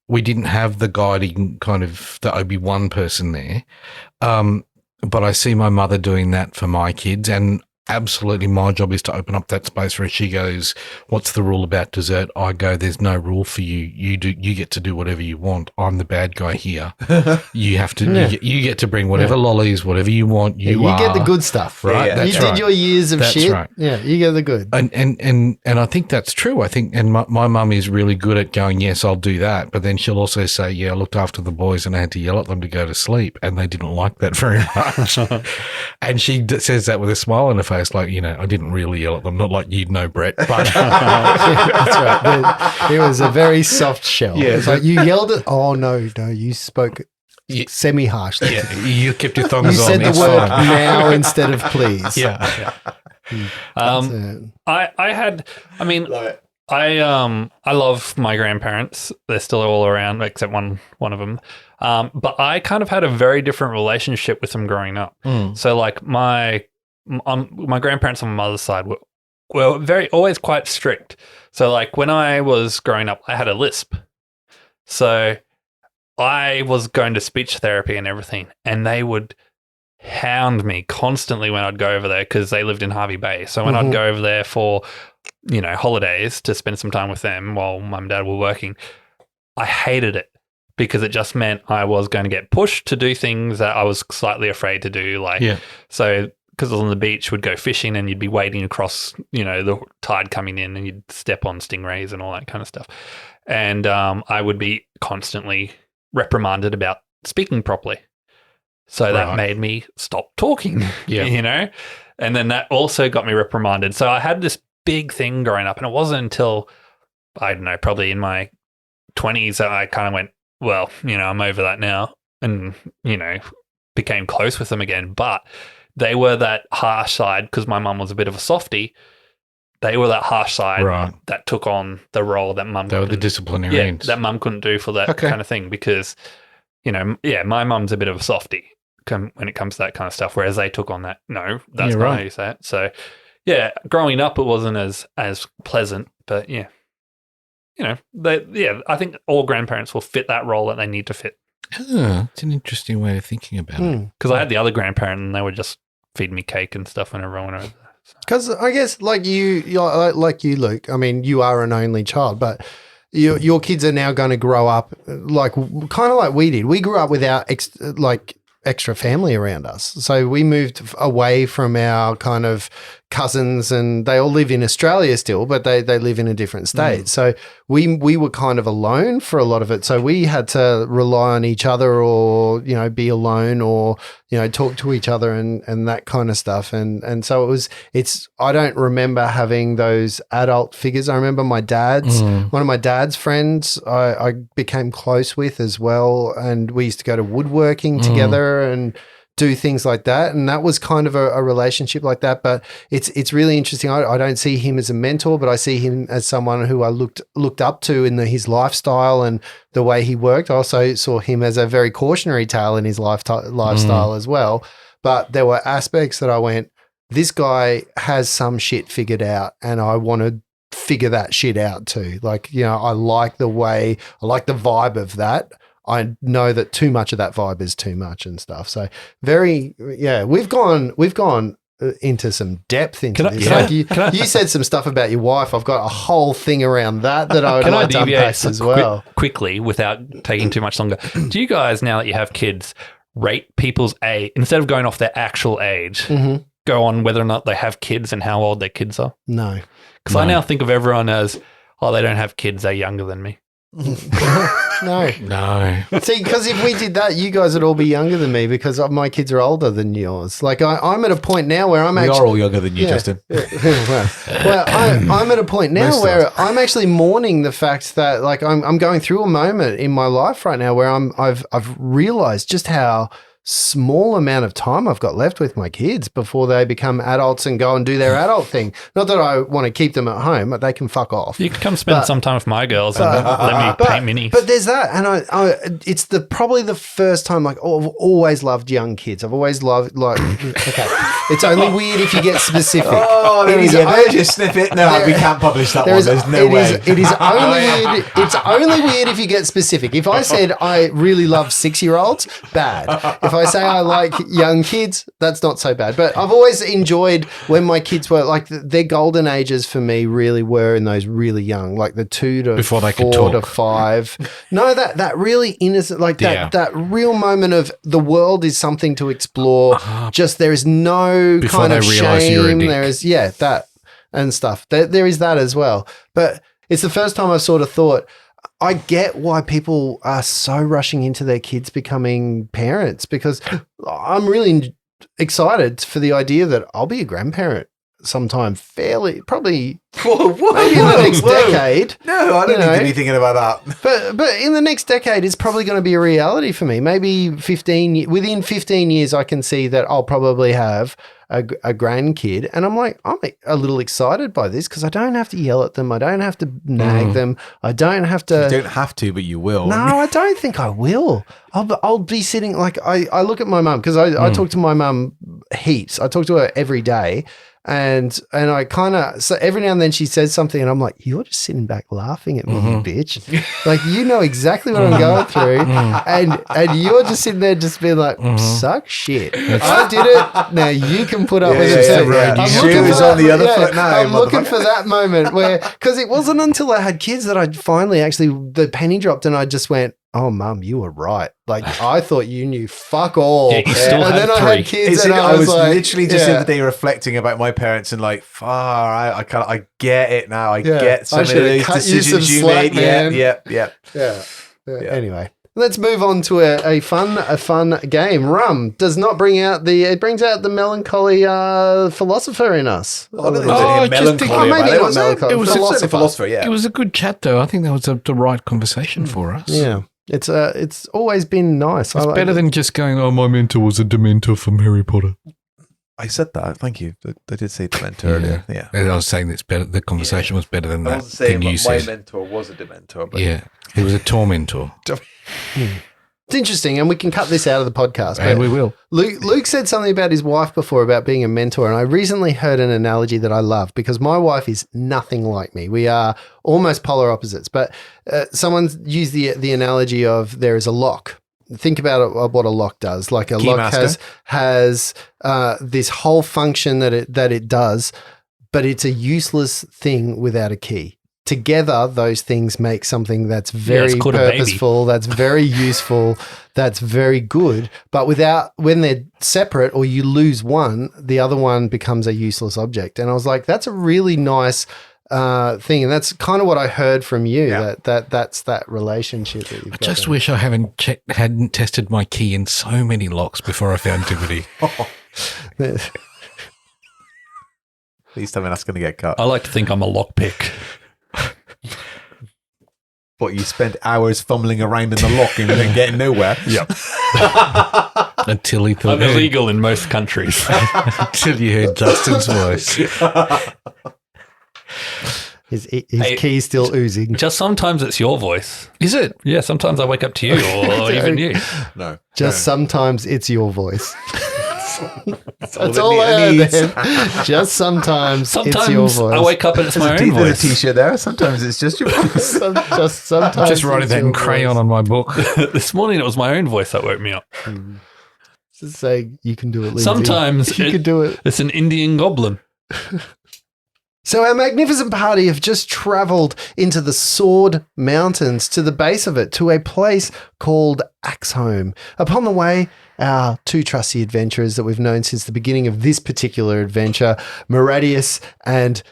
We didn't have the guiding kind of the Obi-Wan person there, but I see my mother doing that for my kids, and absolutely my job is to open up that space where she goes, what's the rule about dessert? I go, there's no rule for you. You get to do whatever you want. I'm the bad guy here. You have to, you get to bring whatever lollies, whatever you want. You get the good stuff, right? You did your years of shit. Right. Yeah, you get the good. And I think that's true. I think, and my mum is really good at going, yes, I'll do that. But then she'll also say, yeah, I looked after the boys and I had to yell at them to go to sleep. And they didn't like that very much. And she says that with a smile on her face. Like, I didn't really yell at them, not like you'd know, Brett. But that's right. It was a very soft shell. Yeah, it's like you yelled at. Oh no, you spoke semi-harshly. Yeah, you kept your thumbs on. You said the word now instead of please. Yeah. I love my grandparents. They're still all around, except one of them. But I kind of had a very different relationship with them growing up. So like my grandparents on my mother's side were always quite strict. So like when I was growing up, I had a lisp. So I was going to speech therapy and everything, and they would hound me constantly when I'd go over there because they lived in Harvey Bay. So when I'd go over there for holidays to spend some time with them while mum and dad were working, I hated it because it just meant I was going to get pushed to do things that I was slightly afraid to do. So because I was on the beach, would go fishing and you'd be wading across, the tide coming in and you'd step on stingrays and all that kind of stuff. And I would be constantly reprimanded about speaking properly. So that made me stop talking, and then that also got me reprimanded. So I had this big thing growing up, and it wasn't until, I don't know, probably in my 20s that I kind of went, well, I'm over that now, and, became close with them again. But they were that harsh side because my mum was a bit of a softie. They were that harsh side that took on the role that mum. They were the disciplinarians. That mum couldn't do for that kind of thing because, my mum's a bit of a softie when it comes to that kind of stuff. Whereas they took on that. No, that's not how you say it. So, growing up, it wasn't as pleasant, but I think all grandparents will fit that role that they need to fit. It's an interesting way of thinking about it. Because I had the other grandparent and they would just feed me cake and stuff whenever I went over there. Because I guess like you, Luke, I mean, you are an only child, but your kids are now going to grow up kind of like we did. We grew up without extra family around us. So we moved away from our kind of cousins, and they all live in Australia still, but they live in a different state. So we were kind of alone for a lot of it. So we had to rely on each other or, be alone or, talk to each other and that kind of stuff. And so I don't remember having those adult figures. I remember my dad's, one of my dad's friends I became close with as well. And we used to go to woodworking together and do things like that. And that was kind of a relationship like that. But it's really interesting. I don't see him as a mentor, but I see him as someone who I looked up to in his lifestyle and the way he worked. I also saw him as a very cautionary tale in his lifestyle as well. But there were aspects that I went, this guy has some shit figured out and I want to figure that shit out too. I like the vibe of that. I know that too much of that vibe is too much and stuff. So we've gone into some depth into this. You said some stuff about your wife. I've got a whole thing around that I would like to unpack as well. Quickly, without taking too much longer. Do you guys, now that you have kids, rate people's age, instead of going off their actual age, go on whether or not they have kids and how old their kids are? No. Because I now think of everyone as, they don't have kids, they're younger than me. No. See, because if we did that, you guys would all be younger than me because my kids are older than yours. I'm at a point now where we are all younger than you, Justin. I'm at a point now where I'm actually mourning the fact that I'm going through a moment in my life right now where I've realized just how small amount of time I've got left with my kids before they become adults and go and do their adult thing. Not that I want to keep them at home, but they can fuck off. You can come spend some time with my girls and let me paint minis. But there's that, and it's probably the first time I've always loved young kids. I've always loved okay. It's only weird if you get specific. There's your snippet. No, we can't publish that one. There's no way. It is only weird. It's only weird if you get specific. If I said I really love 6-year-olds, bad. If I say I like young kids, that's not so bad. But I've always enjoyed when my kids were their golden ages for me really were in those really young, like the 2 to before they 4 could talk. to 5. No, that really innocent, that real moment of the world is something to explore. Just there is no before kind of shame. There is that and stuff. There is that as well. But it's the first time I've sort of thought, I get why people are so rushing into their kids becoming parents because I'm really excited for the idea that I'll be a grandparent sometime probably maybe in the next decade. No, I don't need to be thinking about that. But in the next decade, it's probably going to be a reality for me. Maybe within 15 years, I can see that I'll probably have a grandkid. And I'm a little excited by this because I don't have to yell at them. I don't have to nag them. I don't have to. You don't have to, but you will. No, I don't think I will. I'll be sitting I look at my mum because I talk to my mum heaps. I talk to her every day. And I kind of, so every now and then she says something and I'm like, you're just sitting back laughing at me, you bitch. Like, you know exactly what I'm going through. And you're just sitting there just being like, suck shit. I did it. Now you can put up with it. yeah, too. yeah. I'm Shoe looking is for on the that- other foot now, I'm looking motherfucker. for that moment where, because it wasn't until I had kids that I finally actually, the penny dropped and I just went, oh, Mum, you were right. Like, I thought you knew fuck all. Yeah, you still and had then I three. had kids It's and like, I was like, literally just yeah. the other day reflecting about my parents and like, far out. I get it now. I Yeah. get some I of should've those cut you some decisions you slack, made. man. Yeah. Yeah. Anyway, let's move on to a fun game. Rum does not bring out it brings out the melancholy philosopher in us. I don't think Oh, there's any just melancholy think- about maybe it. not Was melancholy. It was Philosopher. a philosopher, yeah. It was a good chat, though. I think that was the right conversation for us. Yeah, it's always been nice. It's better than just going, oh, my mentor was a Dementor from Harry Potter. I said that. Thank you. I did say Dementor earlier. Yeah. And I was saying it's better. The conversation was better than I that wasn't saying thing you my said. mentor was a Dementor, but Yeah, he was a tormentor, It's interesting, and we can cut this out of the podcast. and But we will. Luke said something about his wife before about being a mentor, and I recently heard an analogy that I love because my wife is nothing like me. We are almost polar opposites, but someone's used the analogy of there is a lock. Think about what a lock does. Like a lock Keymaster. has this whole function that it does, but it's a useless thing without a key. Together, those things make something that's very it's called a baby. purposeful, that's very useful, that's very good. But when they're separate or you lose one, the other one becomes a useless object. And I was like, that's a really nice thing, and that's kind of what I heard from you. Yeah. That's that relationship that you've I got. just there. wish I hadn't tested my key in so many locks before I found Timothy. at least that's going to get cut. I like to think I'm a lockpick. But you spent hours fumbling around in the lock and getting nowhere. Yep. Until he thought, I'm illegal in most countries. until you heard Justin's voice. His Hey, key's still oozing. Just sometimes it's your voice. Is it? Yeah, sometimes I wake up to you or even you. No. Just sometimes it's your voice. That's That's all I heard then. Just sometimes it's your Sometimes voice. I wake up and it's my own There's a voice. t-shirt there. Sometimes it's just your voice. Just sometimes. Just writing it's that in your crayon voice. on my book. This morning it was my own voice that woke me up. Just saying, you can do it, Lindsay. Sometimes you can do it. it's an Indian goblin. So our magnificent party have just travelled into the Sword Mountains, to the base of it, to a place called Axelholme. Upon the way, our two trusty adventurers that we've known since the beginning of this particular adventure, Maradius and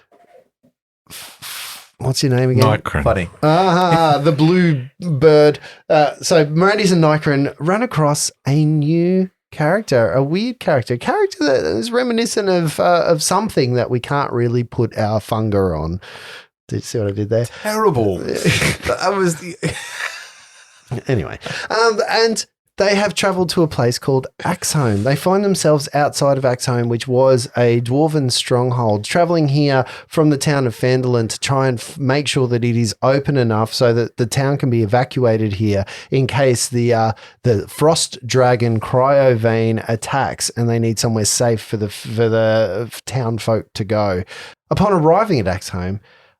what's your name again? Nightcran. Funny. The blue bird. So Maradius and Nightcran run across a new character, a weird character that is reminiscent of something that we can't really put our finger on. Did you see what I did there? Terrible. That was the... Anyway, and they have travelled to a place called Axelholme. They find themselves outside of Axelholme, which was a dwarven stronghold, travelling here from the town of Phandalin to try and make sure that it is open enough so that the town can be evacuated here in case the frost dragon cryo vein attacks and they need somewhere safe for the town folk to go. Upon arriving at Axelholme,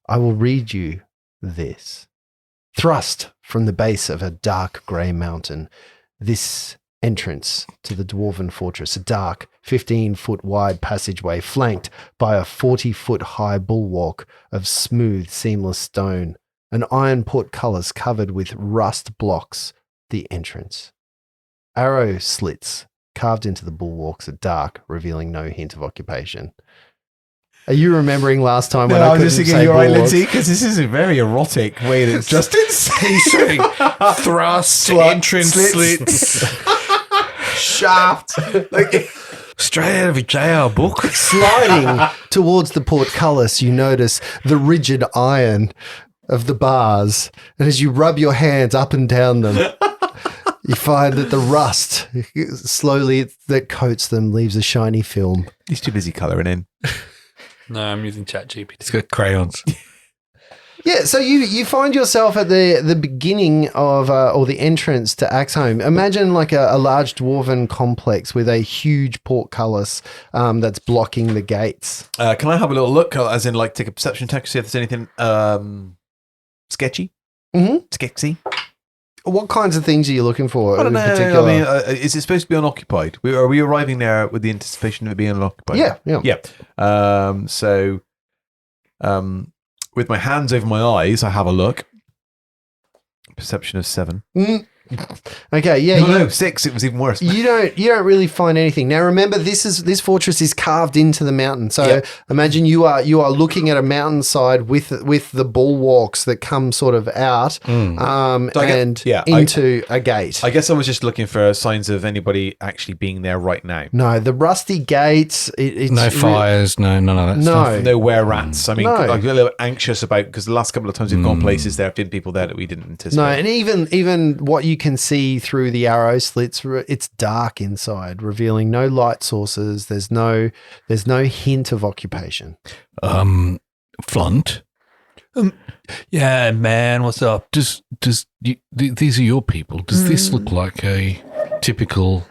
I will read you this. Thrust from the base of a dark grey mountain, this entrance to the dwarven fortress, a dark 15-foot wide passageway flanked by a 40-foot high bulwark of smooth, seamless stone, an iron portcullis covered with rust blocks the entrance. Arrow slits carved into the bulwarks are dark, revealing no hint of occupation. Are you remembering last time when I I couldn't was just thinking, say you're right, bulwarks? Lindsay, because this is a very erotic way that's just insane. Saying thrust, entrance, slits. Shaft. Like, Straight out of a JR book. Sliding towards the portcullis, you notice the rigid iron of the bars. And as you rub your hands up and down them, you find that the rust slowly that coats them leaves a shiny film. he's too busy colouring in. No, I'm using ChatGPT. It's got crayons. Yeah, so you find yourself at the beginning of or the entrance to Axelholme. Imagine like a large dwarven complex with a huge portcullis that's blocking the gates. Can I have a little look, as in like take a perception check to see if there's anything sketchy? Mm-hmm. Sketchy? What kinds of things are you looking for? I don't in know. particular? I mean, is it supposed to be unoccupied? Are we arriving there with the anticipation of it being unoccupied? Yeah. So, with my hands over my eyes, I have a look. Perception of 7. Okay, yeah. No, 6. It was even worse. You don't really find anything. Now remember, this fortress is carved into the mountain. So imagine you are looking at a mountainside with the bulwarks that come sort of out into a gate. I guess I was just looking for signs of anybody actually being there right now. No, the rusty gates. It's no fires, none of that stuff. No were rats. I mean, No. I'm a little anxious about because the last couple of times we've gone places, there have been people there that we didn't anticipate. No, and even what you can see through the arrow slits, it's dark inside, revealing no light sources. There's no hint of occupation. Flunt. Yeah, man, what's up? These are your people. Does this look like a typical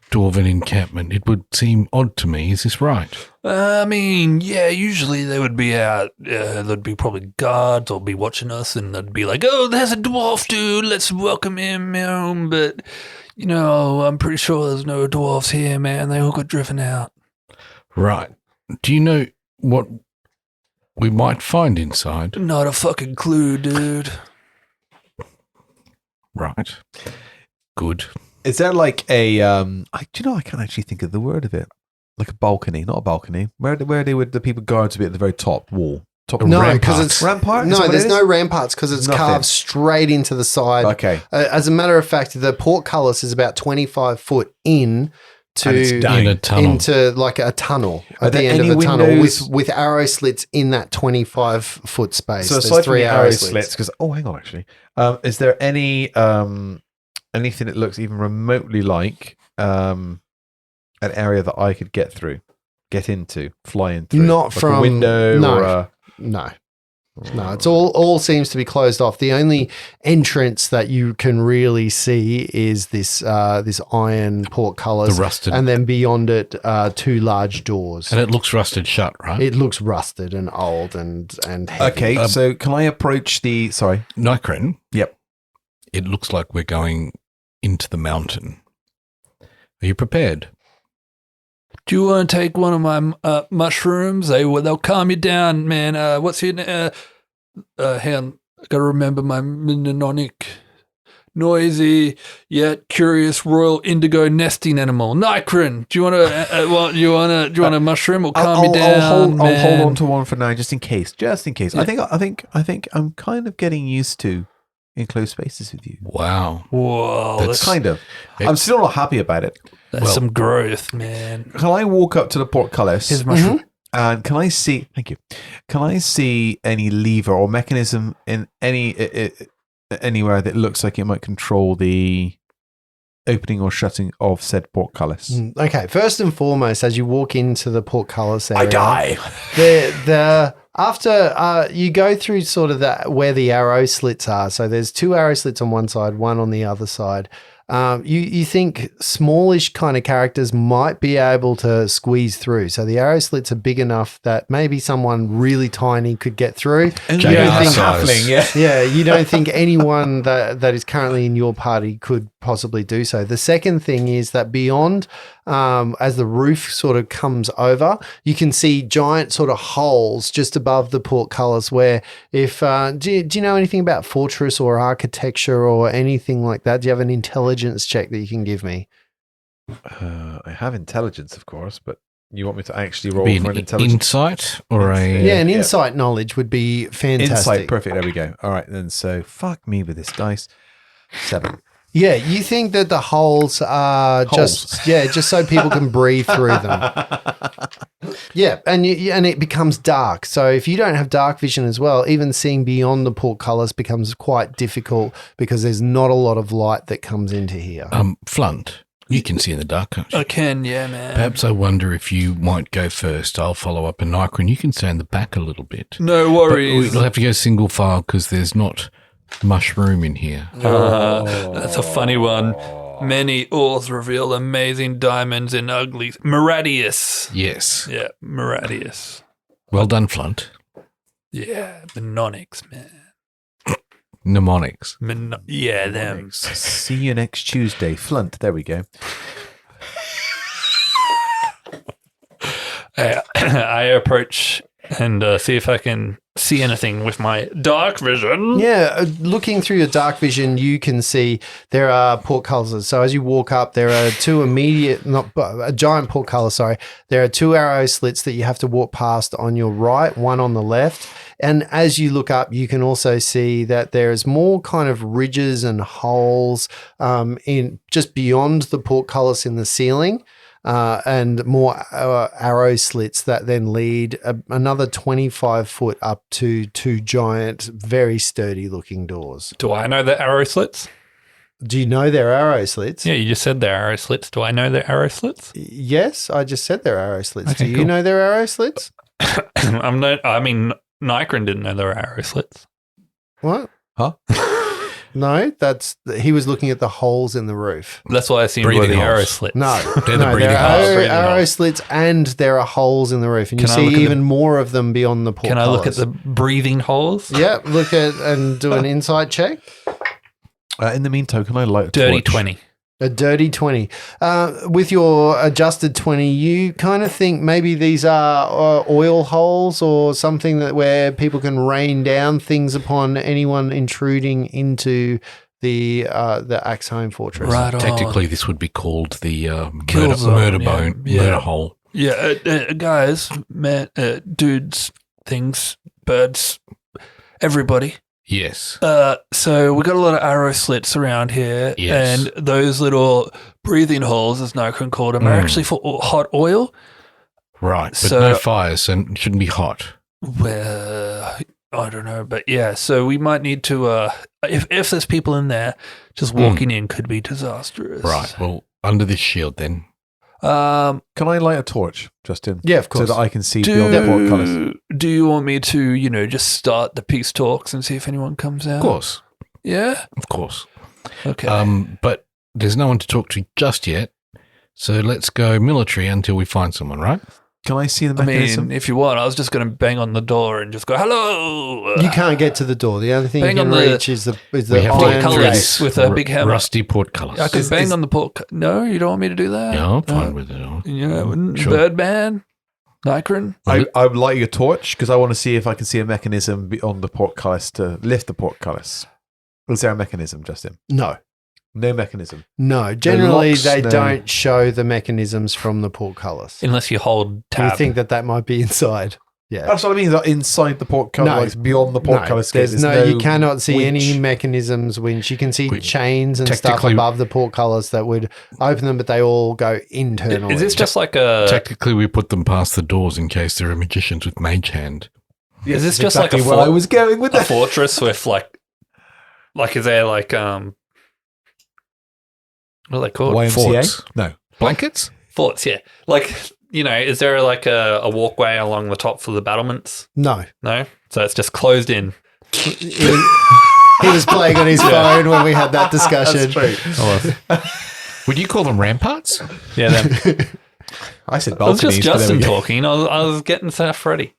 dwarven encampment? It would seem odd to me. Is this right? I mean, yeah, usually they would be out, there'd be probably guards or be watching us, and they'd be like, oh, there's a dwarf dude, let's welcome him home. But, I'm pretty sure there's no dwarves here, man. They all got driven out. Right. Do you know what we might find inside? Not a fucking clue, dude. Right. Good. Is there like a I can't actually think of the word of it. Like a balcony, not a balcony. Where they would the people guards would be at the very top wall. Top of No, because it's rampart. No, there's no ramparts because it's Nothing. carved straight into the side. Okay. As a matter of fact, the portcullis is about 25 foot in And it's down. In a tunnel. into like a tunnel Are at the there end of any the tunnel windows? with arrow slits in that 25 foot space. So There's aside from 3 the arrow slits, because hang on, actually, is there any anything that looks even remotely like an area that I could get into, fly in through? Not like from a window no. or a... No, it's all seems to be closed off. The only entrance that you can really see is this iron portcullis, The rusted. and then beyond it, 2 large doors. And it looks rusted shut, right? It looks rusted and old and heavy. Okay, so can I approach the... Sorry. Nykren? Yep. It looks like we're going into the mountain. Are you prepared? Do you want to take one of my mushrooms? They'll calm you down, man. What's your name? Hang on. I got to remember my mnemonic. Noisy yet curious royal indigo nesting animal. Nykren. Do you want to? Do you want a mushroom? Will calm you down. I'll hold on to one for now, just in case. Just in case. Yeah. I think I'm kind of getting used to enclosed spaces with you. Wow. Whoa, That's Kind of. I'm still not happy about it. that's some growth, man. Can I walk up to the portcullis? Here's a mushroom. And can I see? Thank you. Can I see any lever or mechanism in anywhere that looks like it might control the opening or shutting of said portcullis? Okay, first and foremost, as you walk into the portcullis area, die. After you go through sort of where the arrow slits are. So there's 2 arrow slits on one side, 1 on the other side. You think smallish kind of characters might be able to squeeze through. So the arrow slits are big enough that maybe someone really tiny could get through. And you don't think- halfling, yeah. Yeah, you don't think anyone that is currently in your party could possibly do so. The second thing is that beyond, as the roof sort of comes over, you can see giant sort of holes just above the portcullis where if, do you know anything about fortress or architecture or anything like that? Do you have an intelligence check that you can give me? I have intelligence, of course, but you want me to actually roll Be for an an intelligence? insight or a... Yeah, an insight knowledge would be fantastic. Insight, perfect. There we go. All right, then. So fuck me with this dice. 7. Yeah, you think that the holes are just so people can breathe through them. Yeah, and it becomes dark. So if you don't have dark vision as well, even seeing beyond the portcullis becomes quite difficult because there's not a lot of light that comes into here. Flunt, You can see in the dark, can't you? I can, yeah, man. Perhaps I wonder if you might go first. I'll follow up in Nike, and you can stay in the back a little bit. No But worries. we'll have to go single file because there's not much room in here. That's a funny one. Many ores reveal amazing diamonds in ugly. Maradius. Yes. Yeah, Maradius. Well done, Flunt. Yeah, Mnemonics, man. Mnemonics. Yeah, them. See you next Tuesday. Flunt. There we go. I approach and see if I can see anything with my dark vision. Yeah, looking through your dark vision, you can see there are portcullises. So as you walk up, there are a giant portcullis, sorry. There are 2 arrow slits that you have to walk past on your right, one on the left. And as you look up, you can also see that there's more kind of ridges and holes in just beyond the portcullis in the ceiling. And more arrow slits that then lead another 25 foot up to 2 giant, very sturdy looking doors. Do I know the arrow slits? Do you know they're arrow slits? Yeah, you just said they're arrow slits. Do I know they're arrow slits? Yes, I just said they're arrow slits. Okay, Do you cool. know they're arrow slits? Nikron didn't know they were arrow slits. What? Huh? No, he was looking at the holes in the roof. That's why I assumed Breathing were the holes. arrow slits. No, They're the no, breathing there holes. are Breathing arrow holes. slits and there are holes in the roof. And you Can I see look at even more of them beyond the portcullis. Can I look at the breathing holes? Yeah, look at and do an insight check. In the meantime, can I light a Dirty torch? 20. A dirty 20. With your adjusted 20, you kind of think maybe these are oil holes or something where people can rain down things upon anyone intruding into the Axelholme fortress. Right on. Technically, this would be called the Kill zone, murder yeah. bone, Yeah. murder hole. Yeah, guys, man, dudes, things, birds, everybody. Yes. So we got a lot of arrow slits around here, Yes. and those little breathing holes, as Nikron called them, are actually for hot oil. Right. But So- no fires, so it shouldn't be hot. Well, I don't know, but yeah. So we might need to. If there's people in there, just walking in could be disastrous. Right. Well, under this shield then. Can I light a torch, Justin? Yeah, of course. So that I can see beyond the portcullis. Do you want me to, just start the peace talks and see if anyone comes out? Of course. Yeah. Of course. Okay. But there's no one to talk to just yet. So let's go military until we find someone, right? Can I see the I mechanism? mean, if you want, I was just going to bang on the door and just go, hello. You can't get to the door. The only thing Bang you can on the- reach is the We have to get iron through portcullis. this with a big hammer. rusty portcullis. I could bang on the port. No, you don't want me to do that? Yeah, I'm fine with it. all. Yeah, Sure. Birdman, Nikron. I'm lighting a torch because I want to see if I can see a mechanism beyond the portcullis to lift the portcullis. Is there a mechanism, Justin? No. No mechanism. No. Generally, locks, they no. don't show the mechanisms from the portcullis. Unless you hold tab. You think that might be inside. Yeah. That's what I mean. Like inside the portcullis, No. like beyond the portcullis. No, there's no, you cannot see winch. any mechanisms, winch. You can see Winch. chains and stuff Technically- above the portcullis that would open them, but they all go internally. Is this just like a? Technically, we put them past the doors in case there are magicians with mage hand. Is this That's just like a exactly where I was going with a that? fortress with like is there like what are they called? YMCA? Forts. No. Blankets? Forts, yeah. Like is there like a walkway along the top for the battlements? No. No, so it's just closed in. He was playing on his phone when we had that discussion. Would you call them ramparts? Yeah, then I said it was balconies. just but there Justin we go. talking. I was getting stuff ready.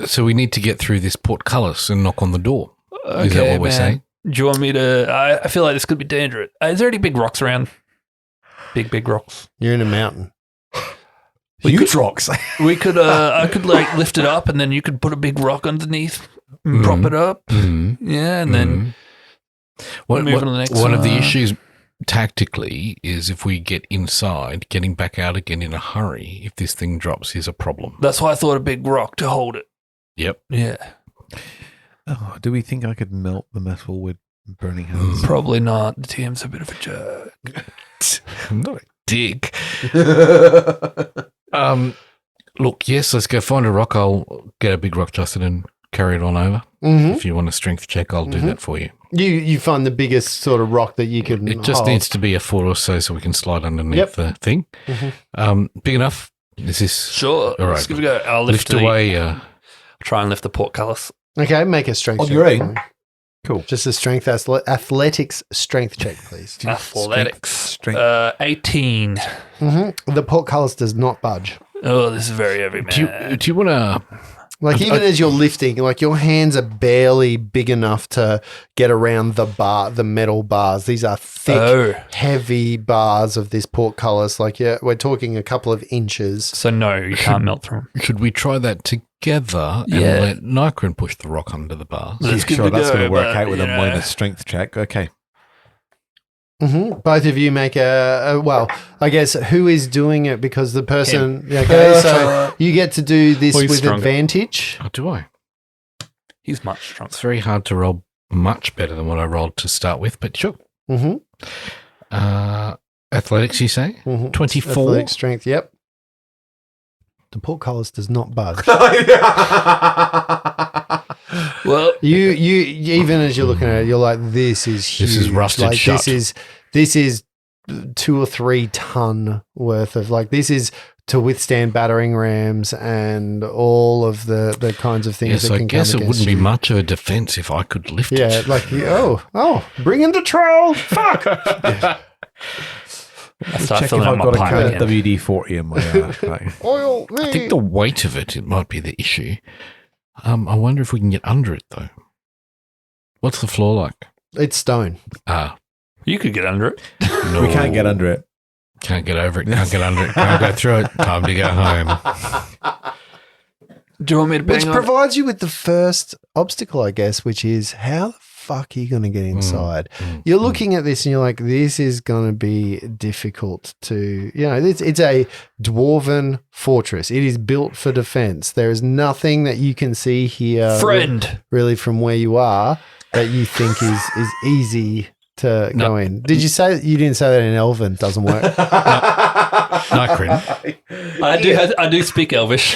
So we need to get through this portcullis and knock on the door. Is that what we're saying? Do you want me to? I feel like this could be dangerous. Is there any big rocks around? Big rocks. You're in a mountain. Huge rocks. We could. I could like lift it up, and then you could put a big rock underneath, and prop it up. Yeah, and then What, move on to the next one of the one. issues tactically is if we get inside, getting back out again in a hurry, if this thing drops, is a problem. that's why I thought a big rock to hold it. Yep. Yeah, Oh, do we think I could melt the metal with burning hands? probably not. The TM's a bit of a jerk. I'm not a dick. Look, yes, let's go find a rock. I'll get a big rock, Justin, and carry it on over. Mm-hmm. If you want a strength check, I'll do that for you. You find the biggest sort of rock that you can. It just hold. needs to be a foot or so we can slide underneath the thing. Big enough? Is this Sure. All right. Let's give it a go. I'll lift away? Try and lift the portcullis. Okay, make a strength On check. your for own? me. Cool. Just a strength athletics strength check, please. Athletics. Strength. 18. The portcullis does not budge. Oh, this is very heavy, man. Do you want to? Like even as you're lifting, like your hands are barely big enough to get around the metal bars. These are thick, heavy bars of this portcullis. Like we're talking a couple of inches. So no, you can't melt through them. Should we try that together and let Nikron push the rock under the bars? Let's give Sure, it a that's go, going to work but, out with a you know. minus strength check. Okay. Both of you make well, I guess who is doing it because the person. Okay, so you get to do this Well, he's with stronger. advantage. Oh, do I? He's much stronger. It's very hard to roll much better than what I rolled to start with, but sure. Athletics, you say? 24? Athletic strength. Yep. The portcullis does not budge. Well, You even as you're looking at it, you're like, this is huge. This is rusted like, shut. This is 2 or 3 ton worth of this is to withstand battering rams and all of the kinds of things Yes, that I can guess come it against wouldn't be you. much of a defense if I could lift Yeah, it. like bring in the troll. Fuck. I start Check if filling out I've my got a pipe kind of again. WD-40 in my bag. Oil me. I think the weight of it might be the issue. I wonder if we can get under it, though. What's the floor like? It's stone. You could get under it. No. We can't get under it. Can't get over it. Can't get under it. Can't go through it. Time to go home. Do you want me to bang Which on provides you with the first obstacle, I guess, which is how the fuck are you going to get inside? You're looking at this and you're like, this is going to be difficult to, it's a dwarven fortress. It is built for defense. There is nothing that you can see here Friend. really from where you are that you think is easy to go in. Did you say you didn't say that in Elven? Doesn't work. Nikron. I do speak Elvish.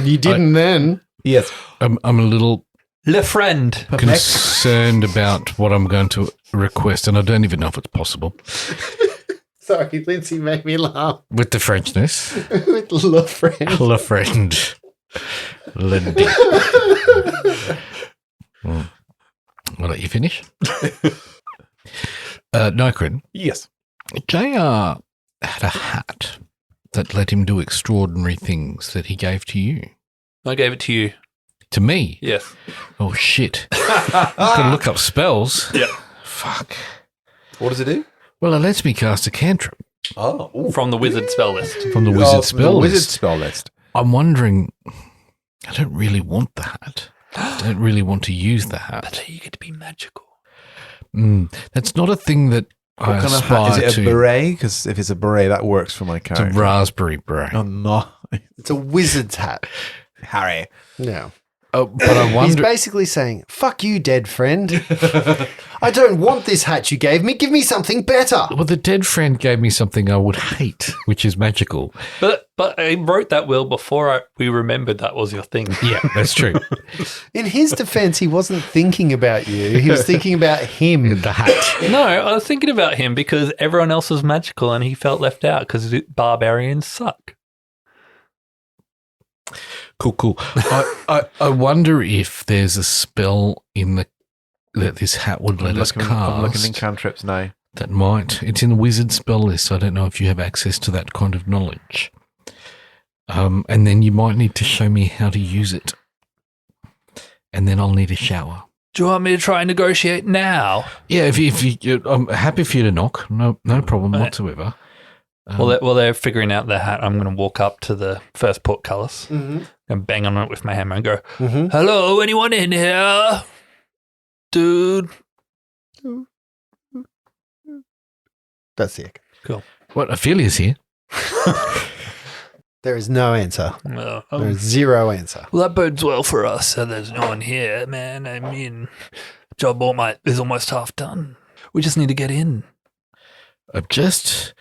You didn't then. Yes. I'm a little Le friend. concerned about what I'm going to request, and I don't even know if it's possible. Sorry, Lindsay made me laugh With the Frenchness. with love friend. Le friend. Lindy. I'll let you finish. Nikron, Yes. JR had a hat that let him do extraordinary things that he gave to you. I gave it to you. To me? Yes. Oh, shit. I can look up spells. Yeah. Fuck. What does it do? Well, it lets me cast a cantrip Oh. From the wizard spell list. from the wizard spell the list. wizard spell list. I'm wondering, I don't really want the hat. I don't really want to use the hat. But you get to be magical. That's not a thing that I What kind of hat? aspire Is it a to. beret? Because if it's a beret, that works for my It's a character. raspberry beret. Oh, no. It's a wizard's hat. Harry. Yeah. But I He's wonder. basically saying, fuck you, dead friend. I don't want this hat you gave me. Give me something better. Well, the dead friend gave me something I would hate, which is magical. But I wrote that will before we remembered that was your thing. Yeah, that's true. In his defense, he wasn't thinking about you. He was thinking about him. The hat. No, I was thinking about him because everyone else was magical and he felt left out because barbarians suck. Cool. I wonder if there's a spell in that this hat would let us cast. I'm looking in cantrips now. That might. It's in the wizard spell list. I don't know if you have access to that kind of knowledge. And then you might need to show me how to use it. And then I'll need a shower. Do you want me to try and negotiate now? Yeah, if you, I'm happy for you to knock. No problem whatsoever. While they're figuring out the hat, I'm going to walk up to the first portcullis and bang on it with my hammer and go, "Hello, anyone in here? Dude." That's the echo. Cool. What? Ophelia's here. There is no answer. Well, There is zero answer. that bodes well for us. So there's no one here, man. I mean, job is almost half done. We just need to get in. I'm just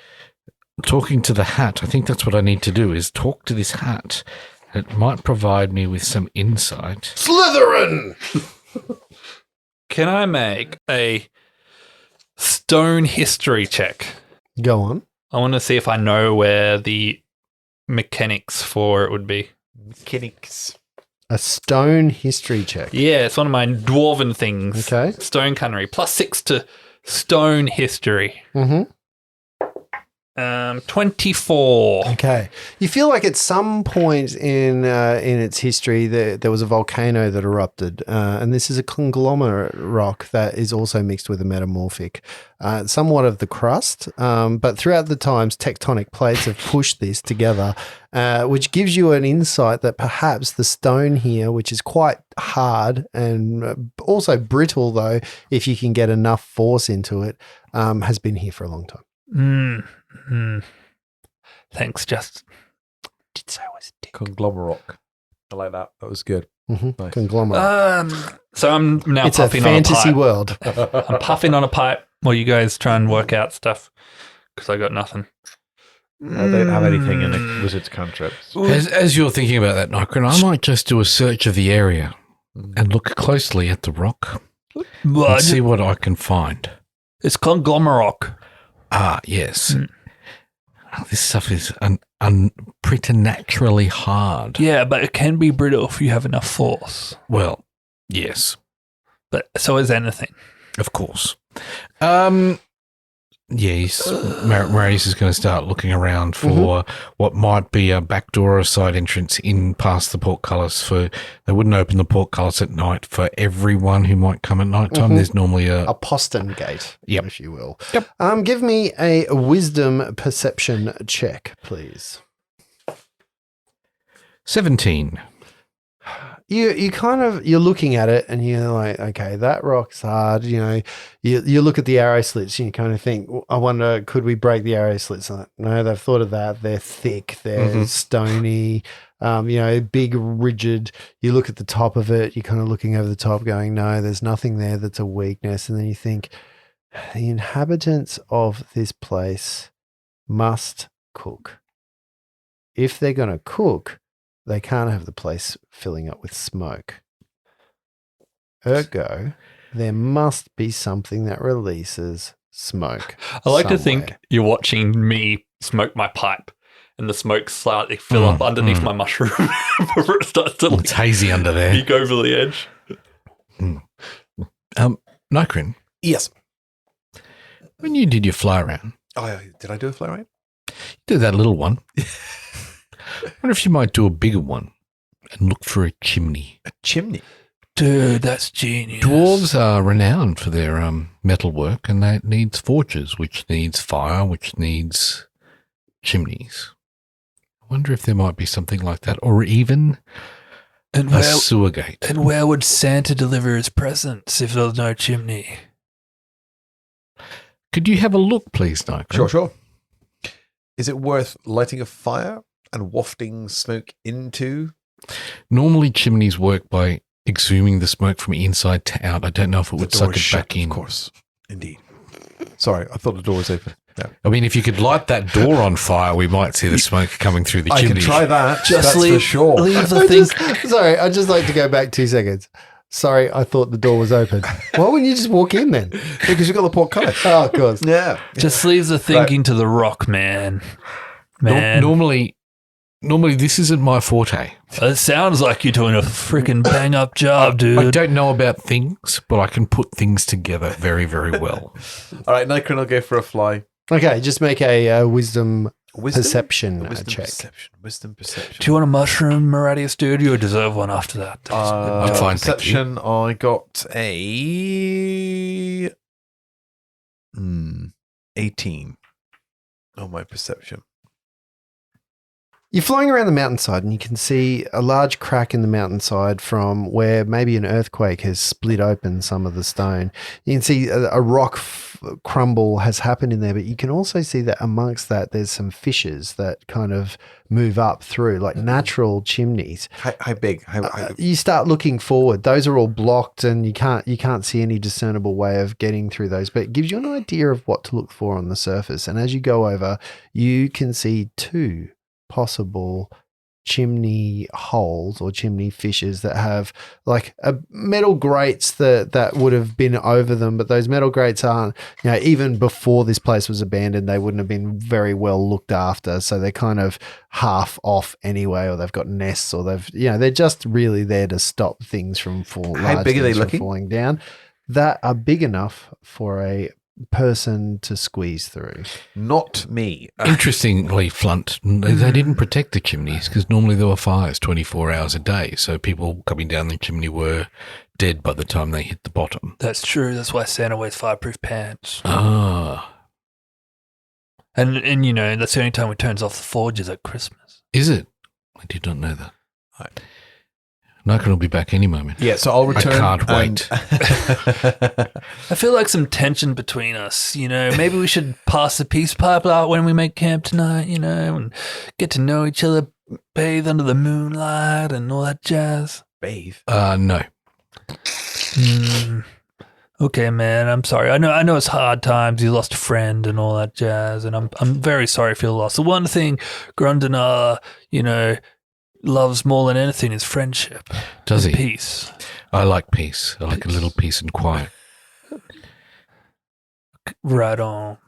talking to the hat. I think that's what I need to do is talk to this hat. It might provide me with some insight. Slytherin! Can I make a stone history check? Go on. I want to see if I know where the mechanics for it would be. Mechanics. A stone history check. Yeah, it's one of my dwarven things. Okay. Stone country. +6 to stone history. Mm-hmm. 24. Okay. You feel like at some point in its history there was a volcano that erupted, and this is a conglomerate rock that is also mixed with a metamorphic, somewhat of the crust, but throughout the times tectonic plates have pushed this together, which gives you an insight that perhaps the stone here, which is quite hard and also brittle though, if you can get enough force into it, has been here for a long time. Thanks, Justin. Did say I was a dick. Conglomerate. I like that. That was good. Mm-hmm. Nice. Conglomerate. So I'm now It's a puffing on a fantasy pipe. world. I'm puffing on a pipe while you guys try and work out stuff because I got nothing. I don't have anything in the wizard's cantrips. As you're thinking about that, Nikron, I might just do a search of the area and look closely at the rock and see what I can find. It's conglomerate. Ah, yes. This stuff is preternaturally hard. Yeah, but it can be brittle if you have enough force. Well, yes, But so is anything. of course. Yes, Marius is going to start looking around for what might be a back door or a side entrance in past the portcullis. They wouldn't open the portcullis at night for everyone who might come at night time. There's normally A postern gate, Yep. if you will. Yep. Give me a wisdom perception check, please. 17. You kind of, you're looking at it and you're like, okay, that rock's hard. You know, you look at the arrow slits and you kind of think, I wonder, could we break the arrow slits? Like, no, they've thought of that. They're thick. They're stony, big, rigid. You look at the top of it, you're kind of looking over the top going, no, there's nothing there that's a weakness. And then you think, the inhabitants of this place must cook. If they're going to cook, they can't have the place filling up with smoke. Ergo, there must be something that releases smoke. I like to think somewhere. you're watching me smoke my pipe and the smoke slightly fill up underneath my mushroom before it starts to It's hazy under there. peek over the edge. Nikron, Yes. when you did your fly around, Oh, did I do a fly right? you did that little one. I wonder if you might do a bigger one and look for a chimney. A chimney. Dude, that's genius. Dwarves are renowned for their metal work, and that needs forges, which needs fire, which needs chimneys. I wonder if there might be something like that, or even And a sewer gate. and where would Santa deliver his presents if there was no chimney? Could you have a look, please, Nikron? Sure. Is it worth lighting a fire and wafting smoke into? Normally, chimneys work by exhuming the smoke from inside to out. I don't know if it would The door suck is it shut, back in. Of course. Indeed. Sorry, I thought the door was open. No. I mean, if you could light that door on fire, we might see the smoke coming through the I chimney. can try that. Just that's leave, for sure. leave the thing. Sorry, I'd just like to go back 2 seconds. Sorry, I thought the door was open. Why wouldn't you just walk in then? Because you've got the portcullis. Oh, of course. Yeah. Just leave the thinking to the rock, man. Man, Normally, this isn't my forte. it sounds like you're doing a freaking bang up job, dude. I don't know about things, but I can put things together very, very well. All right, Nikron will go for a fly. Okay, just make a wisdom perception Wisdom check. perception. Wisdom perception. Do you want a mushroom, Maradius, dude? You deserve one after that. I'm fine, thank you. Perception, I got a 18 on my perception. You're flying around the mountainside and you can see a large crack in the mountainside from where maybe an earthquake has split open some of the stone. You can see a rock crumble has happened in there, but you can also see that amongst that there's some fissures that kind of move up through, like natural chimneys. How big? How You start looking forward. Those are all blocked and you can't see any discernible way of getting through those, but it gives you an idea of what to look for on the surface. And as you go over, you can see two possible chimney holes or chimney fissures that have like metal grates that would have been over them, but those metal grates aren't, even before this place was abandoned, they wouldn't have been very well looked after. So they're kind of half off anyway, or they've got nests, or they're just really there to stop things from falling. How big are they looking? Falling down. That are big enough for a person to squeeze through. Not me. Interestingly, Flunt, they didn't protect the chimneys because normally there were fires 24 hours a day. So people coming down the chimney were dead by the time they hit the bottom. That's true. That's why Santa wears fireproof pants. Ah. And that's the only time he turns off the forges at Christmas. Is it? I did not know that. Right. Nike will be back any moment. Yeah, so I'll return. I can't wait. I feel like some tension between us, Maybe we should pass the peace pipe out when we make camp tonight, and get to know each other, bathe under the moonlight and all that jazz. Bathe? No. Okay, man, I'm sorry. I know it's hard times. You lost a friend and all that jazz, and I'm very sorry for your loss. The one thing Grundanar, loves more than anything is friendship. Does he? Peace. I like peace. I like a little peace and quiet. Right on.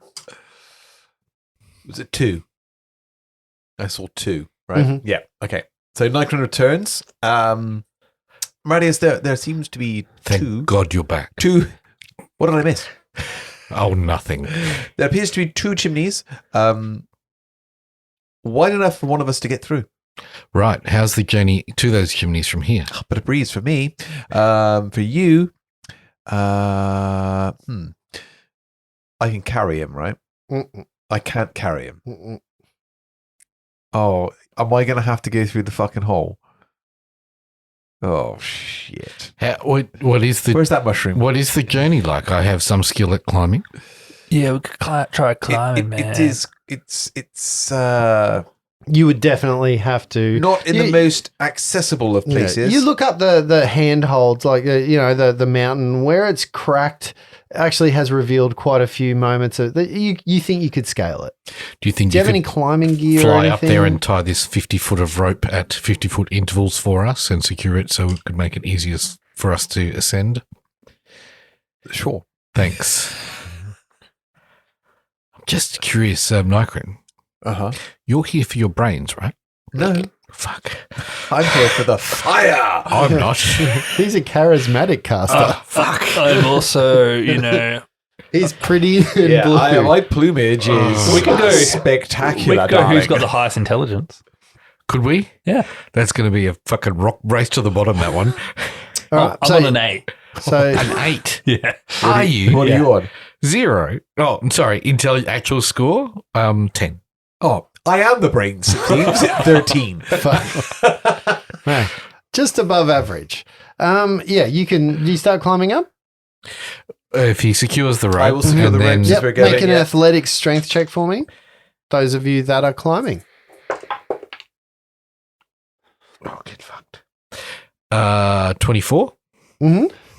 Was it 2? I saw 2, right? Yeah. Okay. So Nikron returns. Radius, there seems to be Thank 2. God you're back. 2. What did I miss? Oh, nothing. There appears to be 2 chimneys. Wide enough for one of us to get through. Right. How's the journey to those chimneys from here? But a breeze for me. For you, I can carry him, right? I can't carry him. Oh, am I going to have to go through the fucking hole? Oh, shit. What is the... Where's that mushroom? What is the journey like? I have some skill at climbing. Yeah, we could try climbing, man. It's you would definitely have to. Not in the most accessible of places. You look up the handholds, like the mountain where it's cracked. Actually, has revealed quite a few moments of that. You think you could scale it? Do you think Do you you have any could climbing gear? fly or anything? up there and tie this 50-foot of rope at 50-foot intervals for us and secure it so it could make it easier for us to ascend? Sure. Thanks. I'm just curious, Nikron. You're here for your brains, right? No. Fuck. I'm here for the fire. I'm not. He's a charismatic caster. Fuck. I'm also, He's pretty and blue. My plumage is We can go- spectacular. we could go who's darling. got the highest intelligence. Could we? Yeah. That's going to be a fucking rock race to the bottom, that one. All right, I'm on an 8. So An 8. Yeah. Are you? What are you on? 0. Oh, I'm sorry. Actual score? 10. Oh, I am the brains. Teams at 13. no, just above average. You start climbing up. If he secures the rope. I will secure the then- ropes. Yep, we're going, make an yeah. athletics strength check for me. Those of you that are climbing. Oh, get fucked. 24?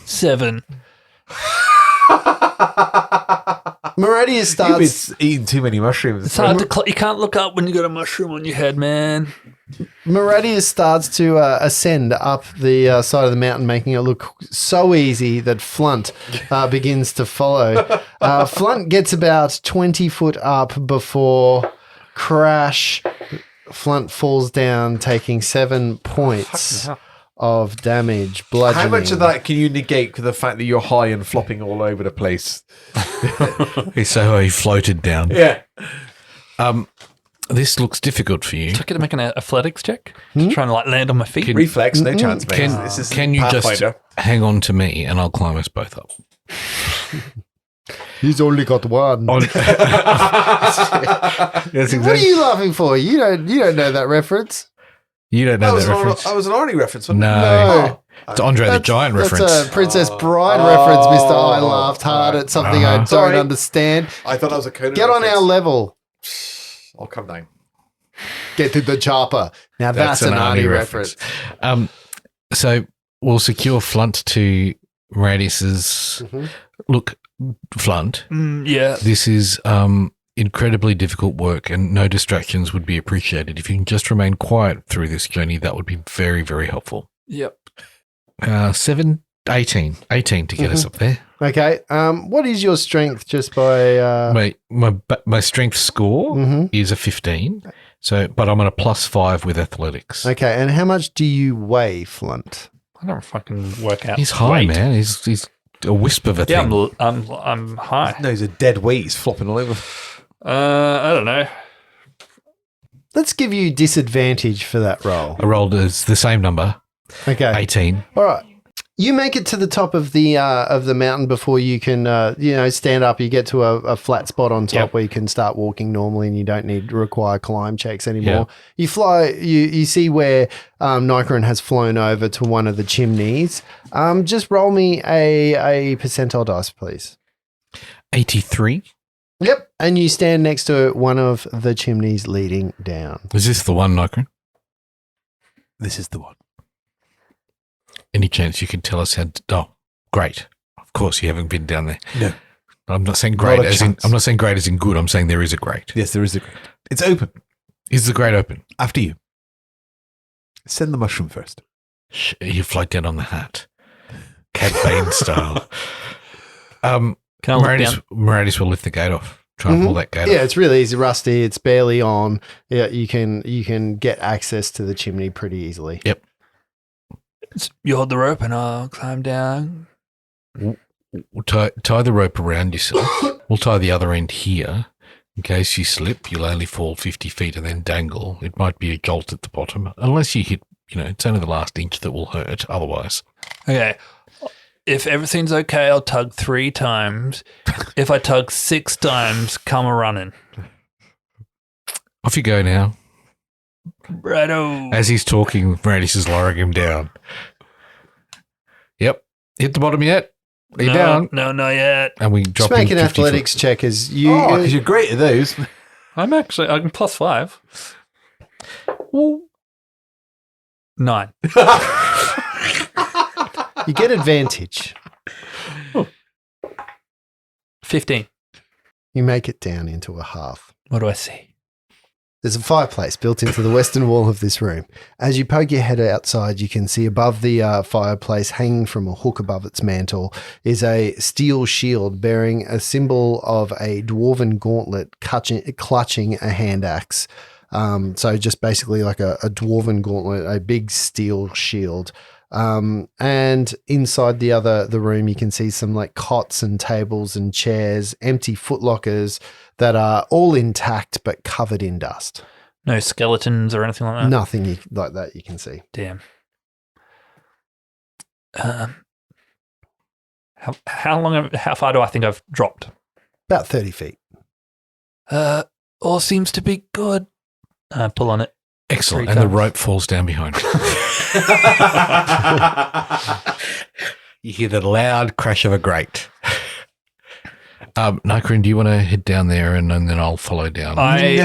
7. Meridius You've starts. been eating too many mushrooms. It's hard to you can't look up when you got a mushroom on your head, man. Meridius starts to ascend up the side of the mountain, making it look so easy that Flunt begins to follow. Flunt gets about 20 foot up before crash. Flunt falls down, taking 7 points of damage, bludgeoning. How much of that can you negate with the fact that you're high and flopping all over the place? So he floated down. Yeah. This looks difficult for you. Took it to make an athletics check. Just trying to land on my feet. Reflex, no chance, mate. Can you just hang on to me and I'll climb us both up? He's only got one. That's What are you laughing for? You don't know that reference. You don't know that reference. That was an Arnie reference, wasn't No. It's Andre the Giant reference. That's a Princess Bride reference, Mr. I laughed hard at something I don't Sorry. understand. it? I thought that was a Conan Get on reference. our level. I'll come down. Get to the chopper. Now that's an Arnie reference. So we'll secure Flunt to Radius's. Look, Flunt. Yeah. This is incredibly difficult work and no distractions would be appreciated. If you can just remain quiet through this journey, that would be very, very helpful. Yep. 18 to get us up there. Okay. What is your strength just by... My strength score is a 15. So, but I'm on a +5 with athletics. Okay. And how much do you weigh, Flint? I don't fucking work out. He's high, weight. man. He's a wisp of a Yeah, thing. I'm high. No, he's a dead weight. He's flopping all over. I don't know. Let's give you disadvantage for that roll. I rolled as the same number, Okay. 18. All right. You make it to the top of the mountain before you can, stand up. You get to a flat spot on top Yep. where you can start walking normally, and you don't need to require climb checks anymore. Yeah. You fly. You see where Nikarin has flown over to one of the chimneys. Just roll me a percentile dice, please. 83. Yep. And you stand next to one of the chimneys leading down. Is this the one, Nikarin? This is the one. Any chance you could tell us oh, great. Of course, you haven't been down there. No. I'm not saying great Not a as in, chance. I'm not saying great as in good. I'm saying there is a grate. Yes, there is a grate. It's open. Is the grate open? After you. Send the mushroom first. You float down on the hat. Cad Bane style. Can I look down? Maraudis will lift the gate off. Try and pull that gate Yeah, off. it's really easy. Rusty. It's barely on. Yeah, you can get access to the chimney pretty easily. Yep. You hold the rope and I'll climb down. We'll tie the rope around yourself. We'll tie the other end here. In case you slip, you'll only fall 50 feet and then dangle. It might be a jolt at the bottom. Unless you hit, it's only the last inch that will hurt otherwise. Okay. If everything's okay, I'll tug 3 times. If I tug 6 times, come a running. Off you go now. Righto. As he's talking, Maraudis is lowering him down. Yep. Hit the bottom yet? Are you down? No, not yet. And we Just drop make him an 50 athletics check as you. Because you're great at those. I'm +5. Well, 9. You get advantage. 15. You make it down into a hearth. What do I see? There's a fireplace built into the western wall of this room. As you poke your head outside, you can see above the fireplace, hanging from a hook above its mantle, is a steel shield bearing a symbol of a dwarven gauntlet clutching a hand axe. So just basically like a dwarven gauntlet, a big steel shield. And inside the room, you can see some like cots and tables and chairs, empty footlockers that are all intact but covered in dust. No skeletons or anything like that? Nothing like that you can see. Damn. How far do I think I've dropped? About 30 feet. All seems to be good. Pull on it. excellent. 3 And the times. rope falls down behind you. You hear the loud crash of a grate. Nikarin, do you want to head down there and then I'll follow down? No, I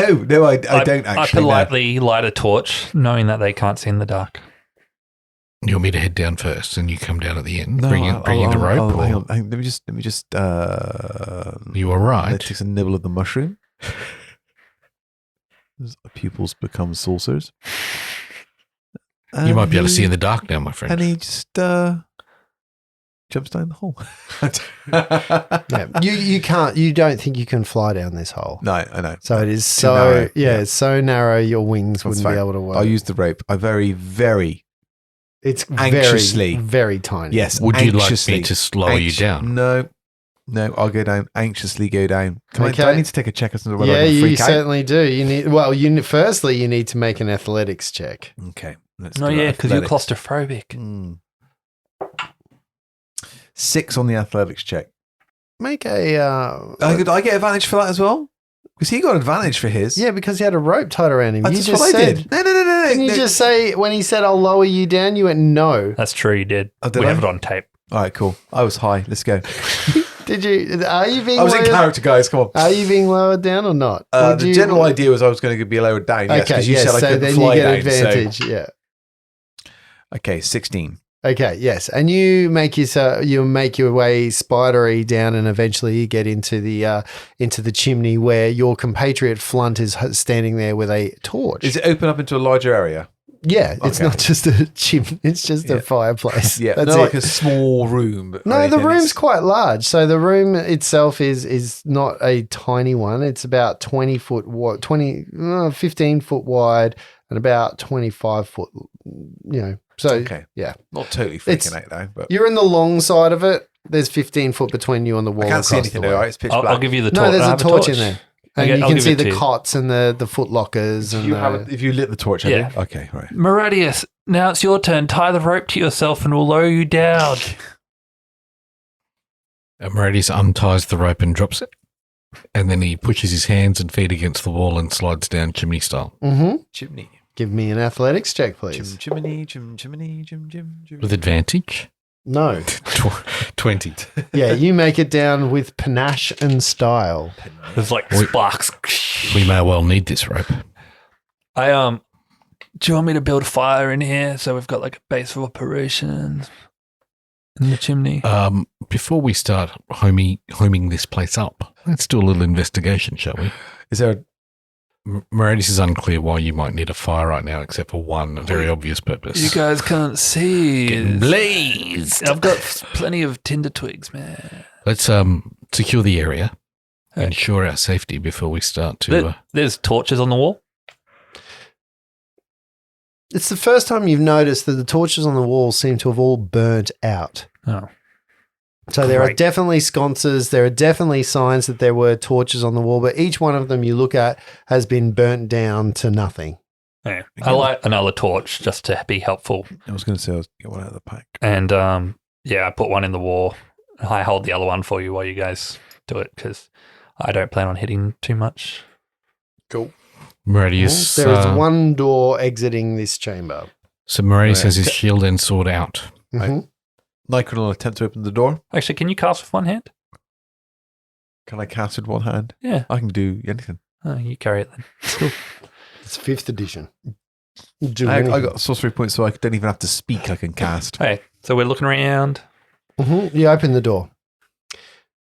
don't actually. I politely light a torch, knowing that they can't see in the dark. You want me to head down first and you come down at the end, No, bringing the rope? hang or- on. Let me just. You were right. Let's take a nibble of the mushroom. As pupils become saucers. You might be able to see in the dark now, my friend. And he just jumps down the hole. Yeah, you can't. You don't think you can fly down this hole. No, I know. So it is Too narrow. it's so narrow. Your wings That's wouldn't fine. be able to work. I'll use the rope. I very It's anxiously. very, very tiny. yes. Would you like anxiously- me to slow you down? No, I'll go down. Anxiously go down. Do Okay. I need to take a check as to whether Yeah, I can you freak out? certainly do. You need. Well, firstly you need to make an athletics check. Okay. Let's No, do yeah, because you're athletics. claustrophobic. 6 on the athletics check. Make a. Did I get advantage for that as well? Because he got advantage for his. Yeah, because he had a rope tied around him. That's You just just what I said. did. No. Didn't you just say when he said I'll lower you down? You went no. That's true, you did. Oh, did We I? have it on tape. All right, cool. I was high. Let's go. Did you? Are you being? I was in lowered, character, guys. Come on. Are you being lowered down or not? Would The you- general idea was I was going to be lowered down. Yes, Okay, because you yes, said I so couldn't then fly you get down. advantage. Yeah. Okay, 16. Okay, yes, and you make your way spidery down, and eventually you get into the chimney where your compatriot Flunt is standing there with a torch. Is it open up into a larger area? Yeah, it's Okay. not just a chimney; it's just a fireplace. Yeah, That's not it. like a small room. No, the room's it's quite large. So the room itself is not a tiny one. It's about 15 foot wide and about 25 foot. So okay. yeah, Not totally It's- freaking out though, but you're in the long side of it. There's 15 foot between you and the wall. I can't see across anything the though. way. Right? It's pitch black. I'll give you the torch. No, there's I a have torch in there. And Okay, you I'll can give see it to the you. cots and the foot lockers. And If you lit the torch, have Yeah. you? Okay, right. Maradius, now it's your turn. Tie the rope to yourself and we'll lower you down. Meridius unties the rope and drops it. And then he pushes his hands and feet against the wall and slides down chimney style. Chimney. Give me an athletics check, please. Chimney. With advantage? No. 20. Yeah, you make it down with panache and style. There's like sparks. We may well need this rope. Do you want me to build a fire in here so we've got like a base of operations in the chimney? Before we start homing this place up, let's do a little investigation, shall we? Is there Meridius is unclear why you might need a fire right now, except for one very obvious purpose. You guys can't see. Getting blazed. I've got plenty of tinder twigs, man. Let's secure the area, ensure our safety before we start to. There's torches on the wall. It's the first time you've noticed that the torches on the wall seem to have all burnt out. Oh. So there are Great. definitely sconces. There are definitely signs that there were torches on the wall, but each one of them you look at has been burnt down to nothing. Yeah. I light another torch just to be helpful. I was going to say I'll get one out of the pack. And I put one in the wall. I hold the other one for you while you guys do it because I don't plan on hitting too much. Cool. Meridius. There is one door exiting this chamber. So Meridius Right. has his shield and sword out. Mhm. Nycron will attempt to open the door. Actually, can you cast with one hand? Can I cast with one hand? Yeah. I can do anything. Oh, you carry it then. It's 5th edition. Do I anything. got sorcery points, so I don't even have to speak. I can cast. Hey, so we're looking around. You open the door.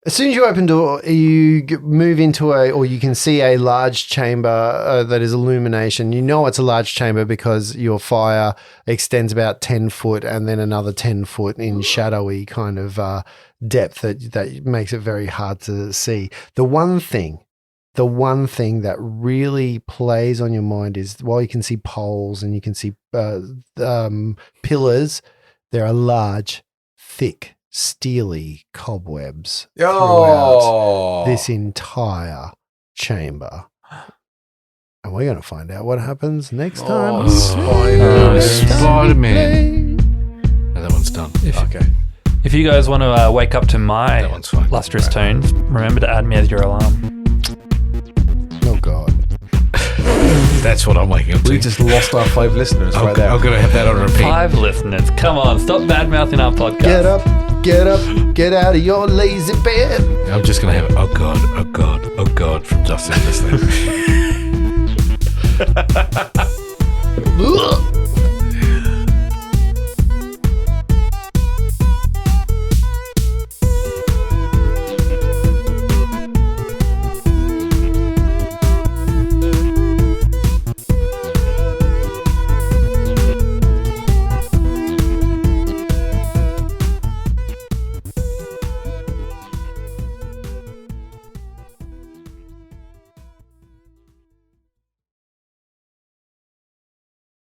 As soon as you open the door, you move into you can see a large chamber that is illumination. You know it's a large chamber because your fire extends about 10 foot and then another 10 foot in shadowy kind of depth that makes it very hard to see. The one thing that really plays on your mind is while you can see poles and you can see pillars, there are large, thick, steely cobwebs throughout this entire chamber. And we're going to find out what happens next time. Spider-Man. No, that one's done. Okay. If you guys want to wake up to my That one's fine. lustrous tones, remember to add me as your alarm. Oh, God. That's what I'm waking up to. We just lost our 5 listeners I'm, right there. I'm going to have that on repeat. 5 listeners. Come on, stop bad-mouthing our podcast. Get up, get out of your lazy bed. I'm just going to have oh God from Justin listening.